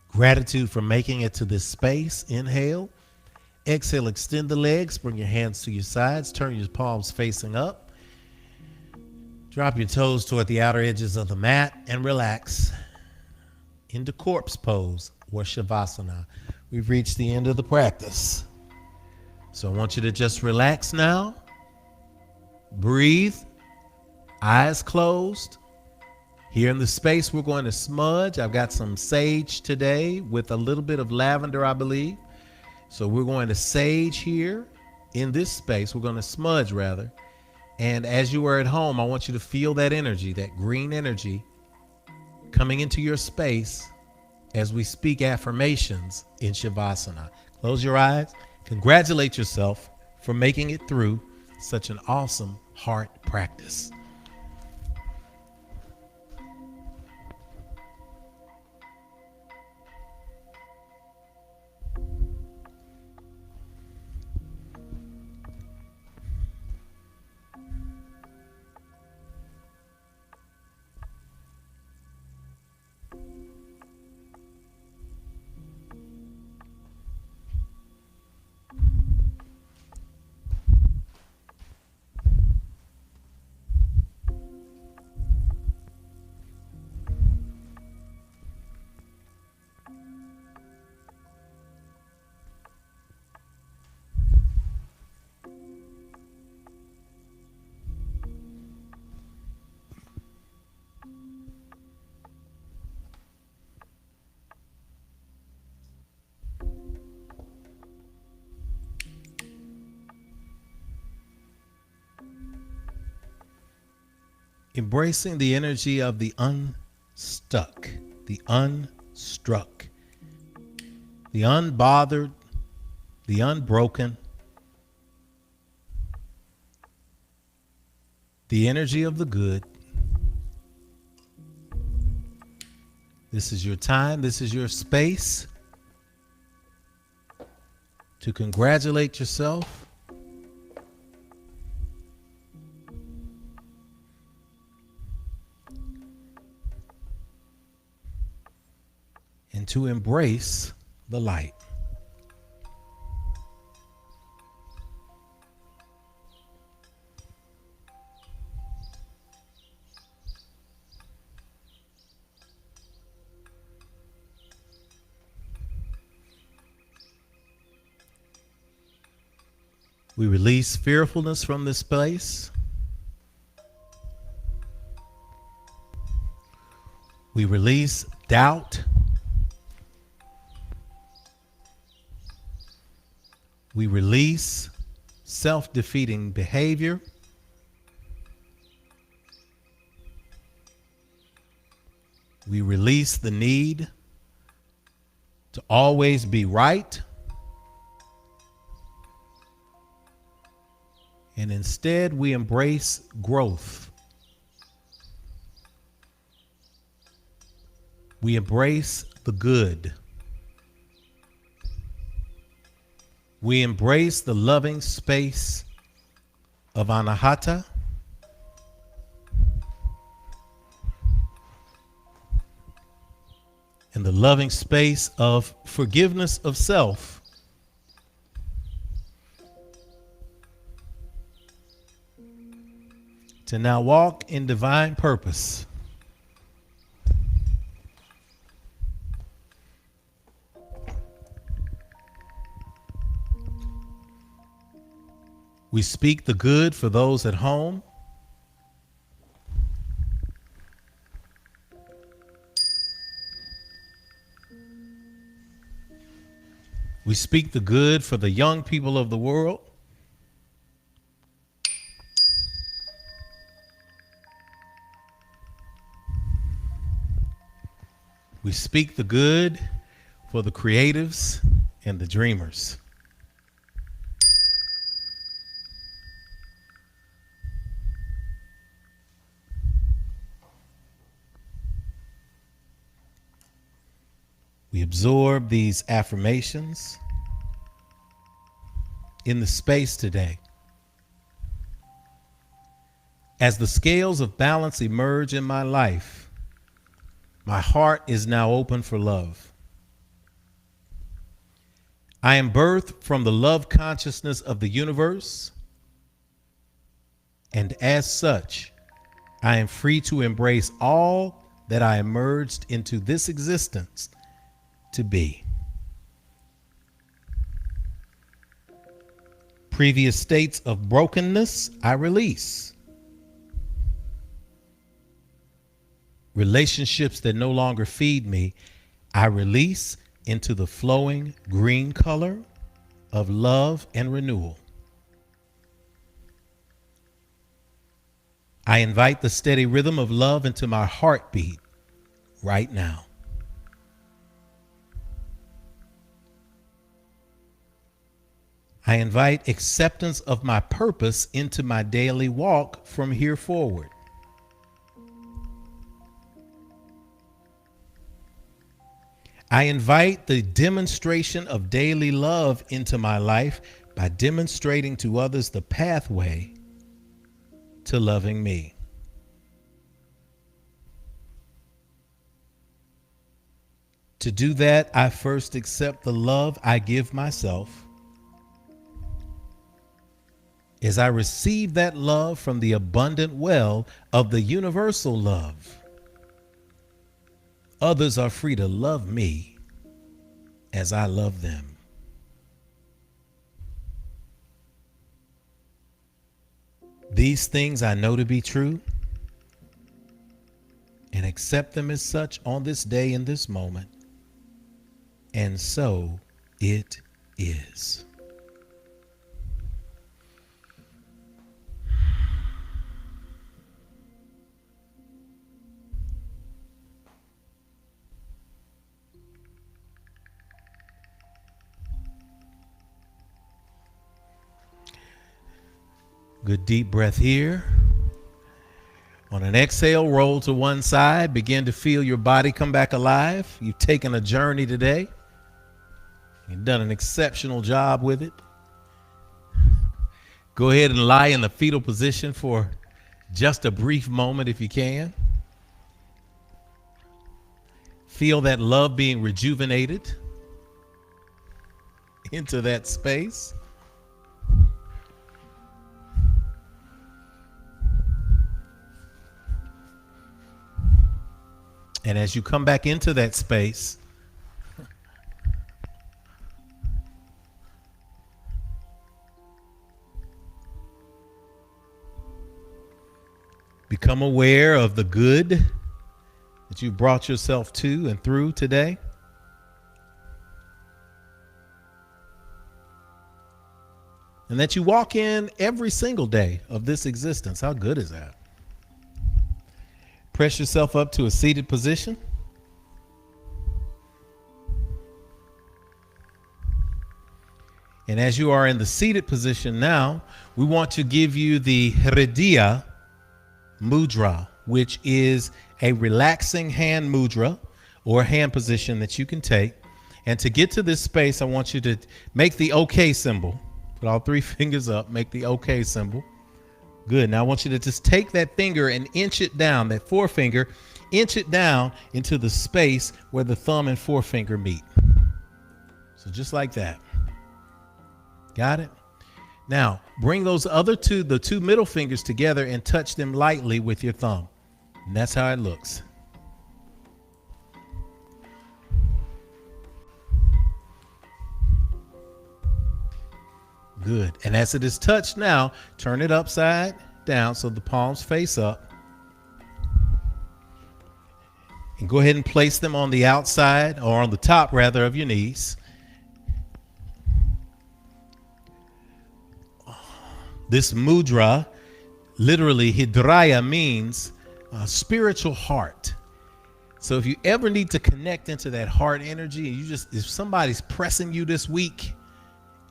gratitude for making it to this space. Inhale. Exhale, extend the legs, bring your hands to your sides, turn your palms facing up. Drop your toes toward the outer edges of the mat and relax into corpse pose or shavasana. We've reached the end of the practice. So I want you to just relax now. Breathe, eyes closed. Here in the space, we're going to smudge. I've got some sage today with a little bit of lavender, I believe. So we're going to sage here in this space. We're going to smudge rather. And as you are at home, I want you to feel that energy, that green energy coming into your space as we speak affirmations in Shavasana. Close your eyes. Congratulate yourself for making it through such an awesome heart practice. Embracing the energy of the unstuck, the unstruck, the unbothered, the unbroken, the energy of the good. This is your time. This is your space to congratulate yourself. And to embrace the light. We release fearfulness from this place. We release doubt. We release self-defeating behavior. We release the need to always be right. And instead, we embrace growth. We embrace the good. We embrace the loving space of Anahata. And the loving space of forgiveness of self. To now walk in divine purpose. We speak the good for those at home. We speak the good for the young people of the world. We speak the good for the creatives and the dreamers. We absorb these affirmations in the space today. As the scales of balance emerge in my life, my heart is now open for love. I am birthed from the love consciousness of the universe, and as such, I am free to embrace all that I emerged into this existence to be. Previous states of brokenness, I release. Relationships that no longer feed me, I release into the flowing green color of love and renewal. I invite the steady rhythm of love into my heartbeat right now. I invite acceptance of my purpose into my daily walk from here forward. I invite the demonstration of daily love into my life by demonstrating to others the pathway to loving me. To do that, I first accept the love I give myself. As I receive that love from the abundant well of the universal love, others are free to love me as I love them. These things I know to be true and accept them as such on this day in this moment. And so it is. Good deep breath here. On an exhale, roll to one side. Begin to feel your body come back alive. You've taken a journey today. You've done an exceptional job with it. Go ahead and lie in the fetal position for just a brief moment if you can. Feel that love being rejuvenated into that space. And as you come back into that space, become aware of the good that you brought yourself to and through today. And that you walk in every single day of this existence. How good is that? Press yourself up to a seated position. And as you are in the seated position now, we want to give you the Hridiya Mudra, which is a relaxing hand mudra or hand position that you can take. And to get to this space, I want you to make the OK symbol. Put all 3 fingers up, make the OK symbol. Good. Now I want you to just take that finger and inch it down, that forefinger, inch it down into the space where the thumb and forefinger meet. So just like that. Got it? Now bring those other two, the 2 middle fingers together and touch them lightly with your thumb. And that's how it looks. Good. And as it is touched now, turn it upside down so the palms face up. And go ahead and place them on the outside, or on the top rather, of your knees. This mudra, literally hidraya, means spiritual heart. So if you ever need to connect into that heart energy, and if somebody's pressing you this week,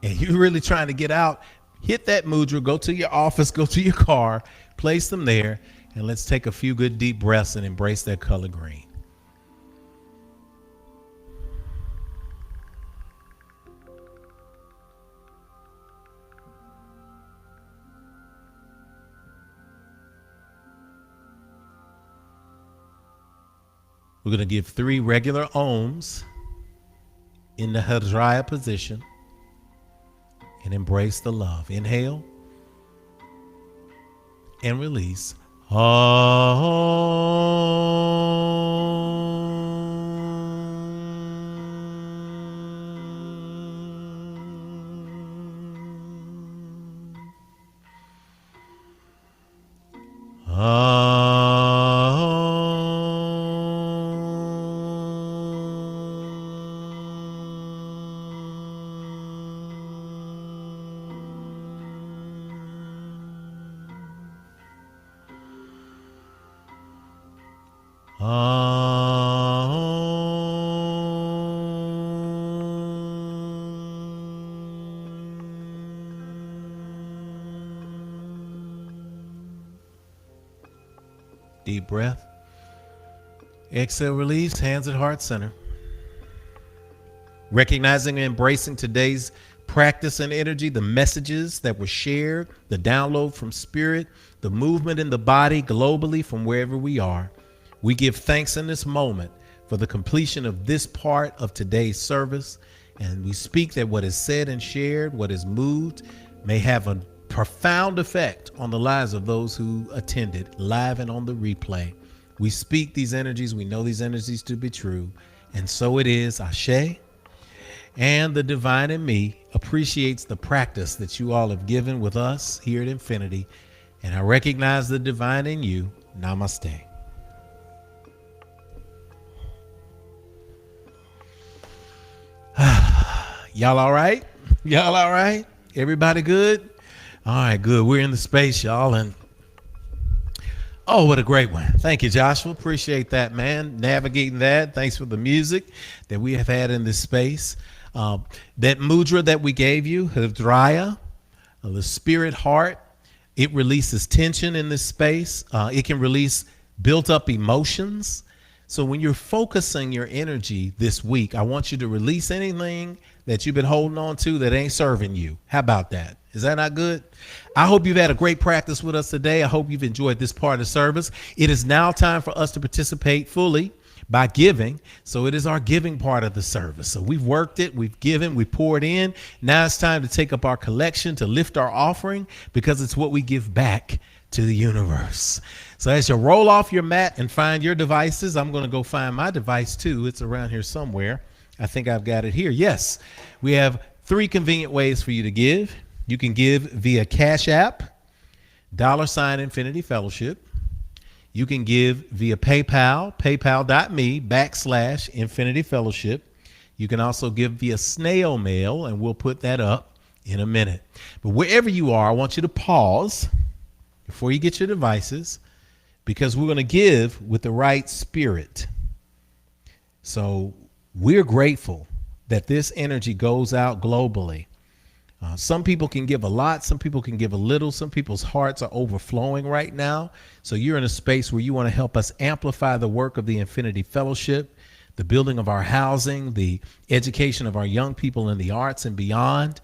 and you're really trying to get out, hit that mudra, go to your office, go to your car, place them there, and let's take a few good deep breaths and embrace that color green. We're going to give 3 regular ohms in the Hidraya position. And embrace the love. Inhale and release. Deep breath. Exhale, release, hands at heart center. Recognizing and embracing today's practice and energy, the messages that were shared, the download from spirit, the movement in the body globally from wherever we are. We give thanks in this moment for the completion of this part of today's service. And we speak that what is said and shared, what is moved, may have a profound effect on the lives of those who attended live and on the replay. We speak these energies. We know these energies to be true. And so it is. Ashe. And the divine in me appreciates the practice that you all have given with us here at Infinity. And I recognize the divine in you. Namaste. Y'all all right? Y'all all right? Everybody good? All right, good. We're in the space, y'all. And oh, what a great one. Thank you, Joshua. Appreciate that, man. Navigating that. Thanks for the music that we have had in this space. That mudra that we gave you, Hidraya, the spirit heart, it releases tension in this space. It can release built up emotions. So when you're focusing your energy this week, I want you to release anything that you've been holding on to that ain't serving you. How about that? Is that not good? I hope you've had a great practice with us today. I hope you've enjoyed this part of the service. It is now time for us to participate fully by giving. So it is our giving part of the service. So we've worked it, we've given, we poured in. Now it's time to take up our collection, to lift our offering, because it's what we give back to the universe. So as you roll off your mat and find your devices, I'm going to go find my device too. It's around here somewhere. I think I've got it here. Yes, we have 3 convenient ways for you to give. You can give via CashApp, $ Infinity Fellowship. You can give via PayPal, paypal.me/Infinity Fellowship. You can also give via snail mail, and we'll put that up in a minute. But wherever you are, I want you to pause before you get your devices, because we're going to give with the right spirit. So we're grateful that this energy goes out globally. Some people can give a lot. Some people can give a little. Some people's hearts are overflowing right now. So you're in a space where you want to help us amplify the work of the Infinity Fellowship, the building of our housing, the education of our young people in the arts and beyond,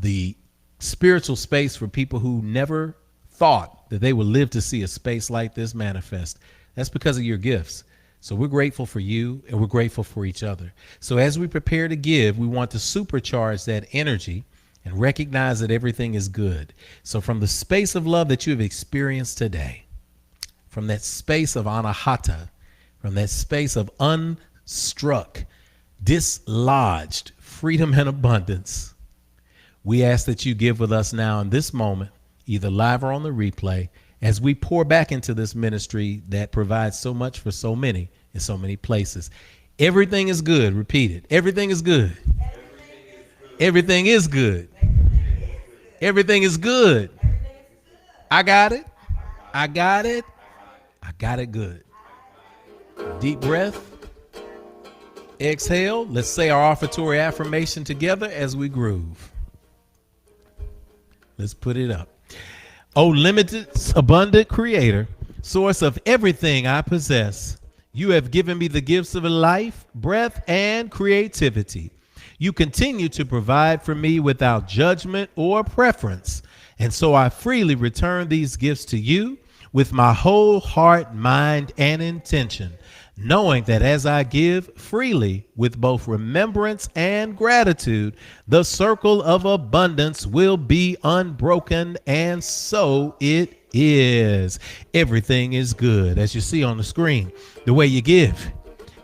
the spiritual space for people who never thought that they would live to see a space like this manifest. That's because of your gifts. So we're grateful for you, and we're grateful for each other. So as we prepare to give, we want to supercharge that energy and recognize that everything is good. So from the space of love that you have experienced today, from that space of Anahata, from that space of unstruck, dislodged freedom and abundance, we ask that you give with us now in this moment, either live or on the replay, as we pour back into this ministry that provides so much for so many in so many places. Everything is good. Repeat it. Everything is good. Everything is good. Everything is good. I got it. I got it. I got it good. Deep breath. Exhale. Let's say our offertory affirmation together as we groove. Let's put it up. O limited, abundant creator, source of everything I possess, you have given me the gifts of life, breath, and creativity. You continue to provide for me without judgment or preference. And so I freely return these gifts to you with my whole heart, mind, and intention, knowing that as I give freely with both remembrance and gratitude, the circle of abundance will be unbroken, and so it is. Everything is good. As you see on the screen, the way you give.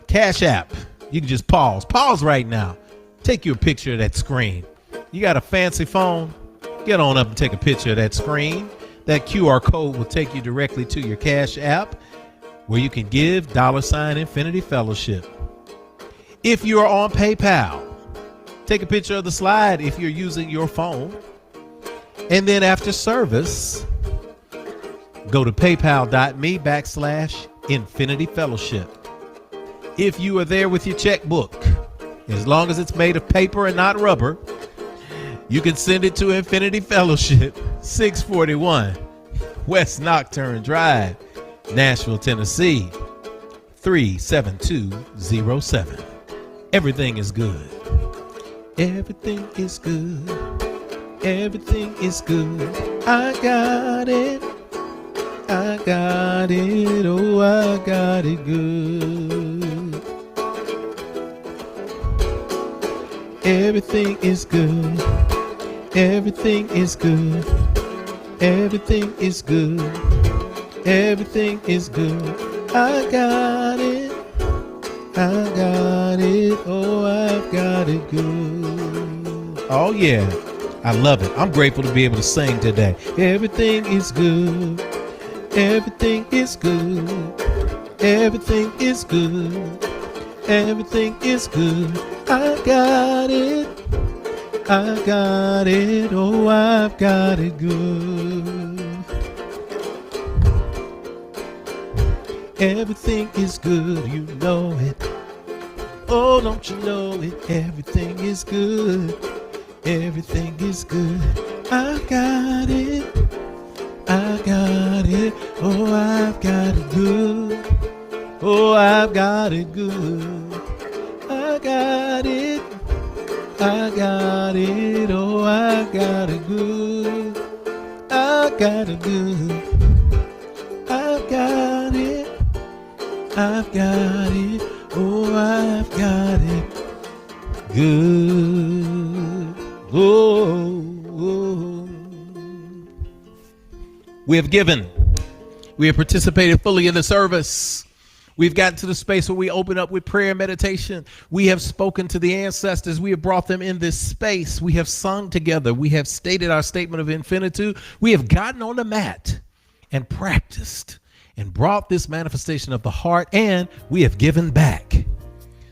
CashApp, you can just pause right now. Take you a picture of that screen. You got a fancy phone? Get on up and take a picture of that screen. That QR code will take you directly to your CashApp, where you can give $ Infinity Fellowship. If you're on PayPal, take a picture of the slide if you're using your phone. And then after service, go to paypal.me/Infinity Fellowship. If you are there with your checkbook, as long as it's made of paper and not rubber, you can send it to Infinity Fellowship, 641 West Nocturne Drive, Nashville, Tennessee, 37207. Everything is good. Everything is good. Everything is good. I got it. I got it. Oh, I got it good. Everything is good. Everything is good. Everything is good. Everything is good. I got it. I got it. Oh, I've got it good. Oh, yeah. I love it. I'm grateful to be able to sing today. Everything is good. Everything is good. Everything is good. Everything is good. I got it. I got it. Oh, I've got it good. Everything is good, you know it. Oh, don't you know it? Everything is good. Everything is good. I got it. I got it. Oh, I've got it good. Oh, I've got it good. I got it. I got it. Oh, I've got it good. I got it good. I've got it. I've got it. Oh, I've got it good. Oh. We have given. We have participated fully in the service. We've gotten to the space where we open up with prayer and meditation. We have spoken to the ancestors. We have brought them in this space. We have sung together. We have stated our statement of infinitude. We have gotten on the mat and practiced and brought this manifestation of the heart, and we have given back.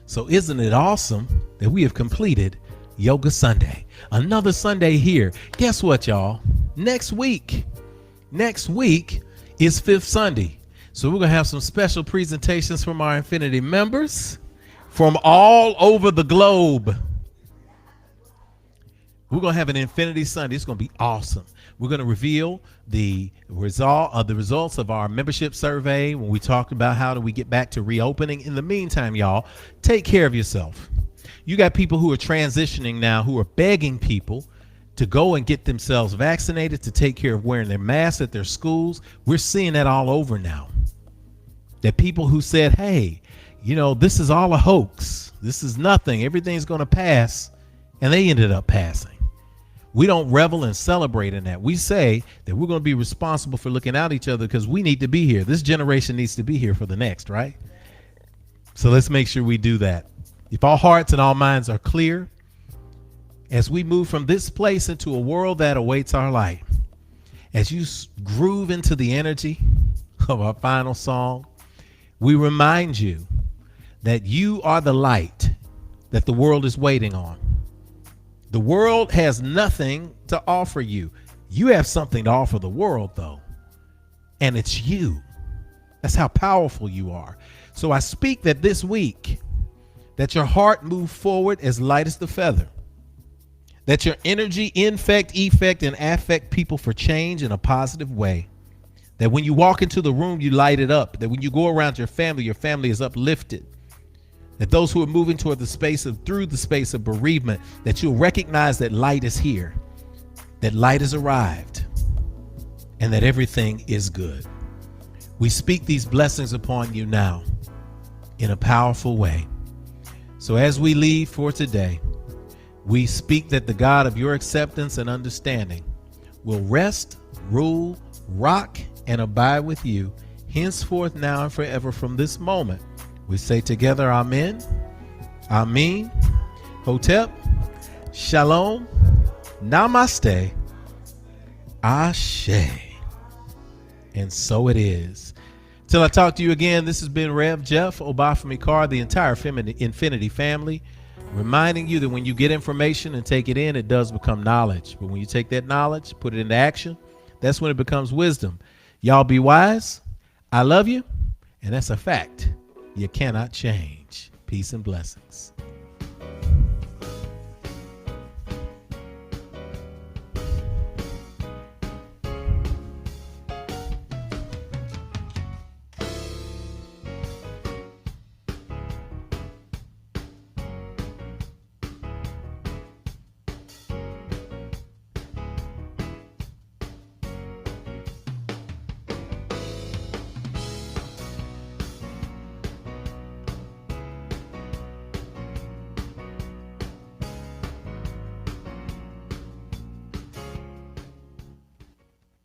So isn't it awesome that we have completed Yoga Sunday? Another Sunday here. Guess what, y'all? Next week is Fifth Sunday. So we're going to have some special presentations from our Infinity members from all over the globe. We're going to have an Infinity Sunday. It's going to be awesome. We're going to reveal the results of our membership survey when we talked about how do we get back to reopening. In the meantime, y'all, take care of yourself. You got people who are transitioning now who are begging people to go and get themselves vaccinated, to take care of wearing their masks at their schools. We're seeing that all over now. That people who said, hey, this is all a hoax. This is nothing. Everything's going to pass. And they ended up passing. We don't revel and celebrate in that. We say that we're going to be responsible for looking out each other because we need to be here. This generation needs to be here for the next, right? So let's make sure we do that. If our hearts and our minds are clear, as we move from this place into a world that awaits our light, as you groove into the energy of our final song, we remind you that you are the light that the world is waiting on. The world has nothing to offer you. You have something to offer the world, though, and it's you. That's how powerful you are. So I speak that this week, that your heart move forward as light as the feather, that your energy infect, effect, and affect people for change in a positive way, that when you walk into the room, you light it up, that when you go around your family is uplifted, that those who are moving through the space of bereavement, that you'll recognize that light is here, that light has arrived, and that everything is good. We speak these blessings upon you now in a powerful way. So as we leave for today, we speak that the God of your acceptance and understanding will rest, rule, rock, and abide with you henceforth, now, and forever. From this moment, we say together, Amen, Amen, Hotep, Shalom, Namaste, Ashe. And so it is. Till I talk to you again, this has been Rev Jeff, obafemi, carr, the entire Infinity family, reminding you that when you get information and take it in, it does become knowledge. But when you take that knowledge, put it into action, that's when it becomes wisdom. Y'all be wise. I love you. And that's a fact you cannot change. Peace and blessings.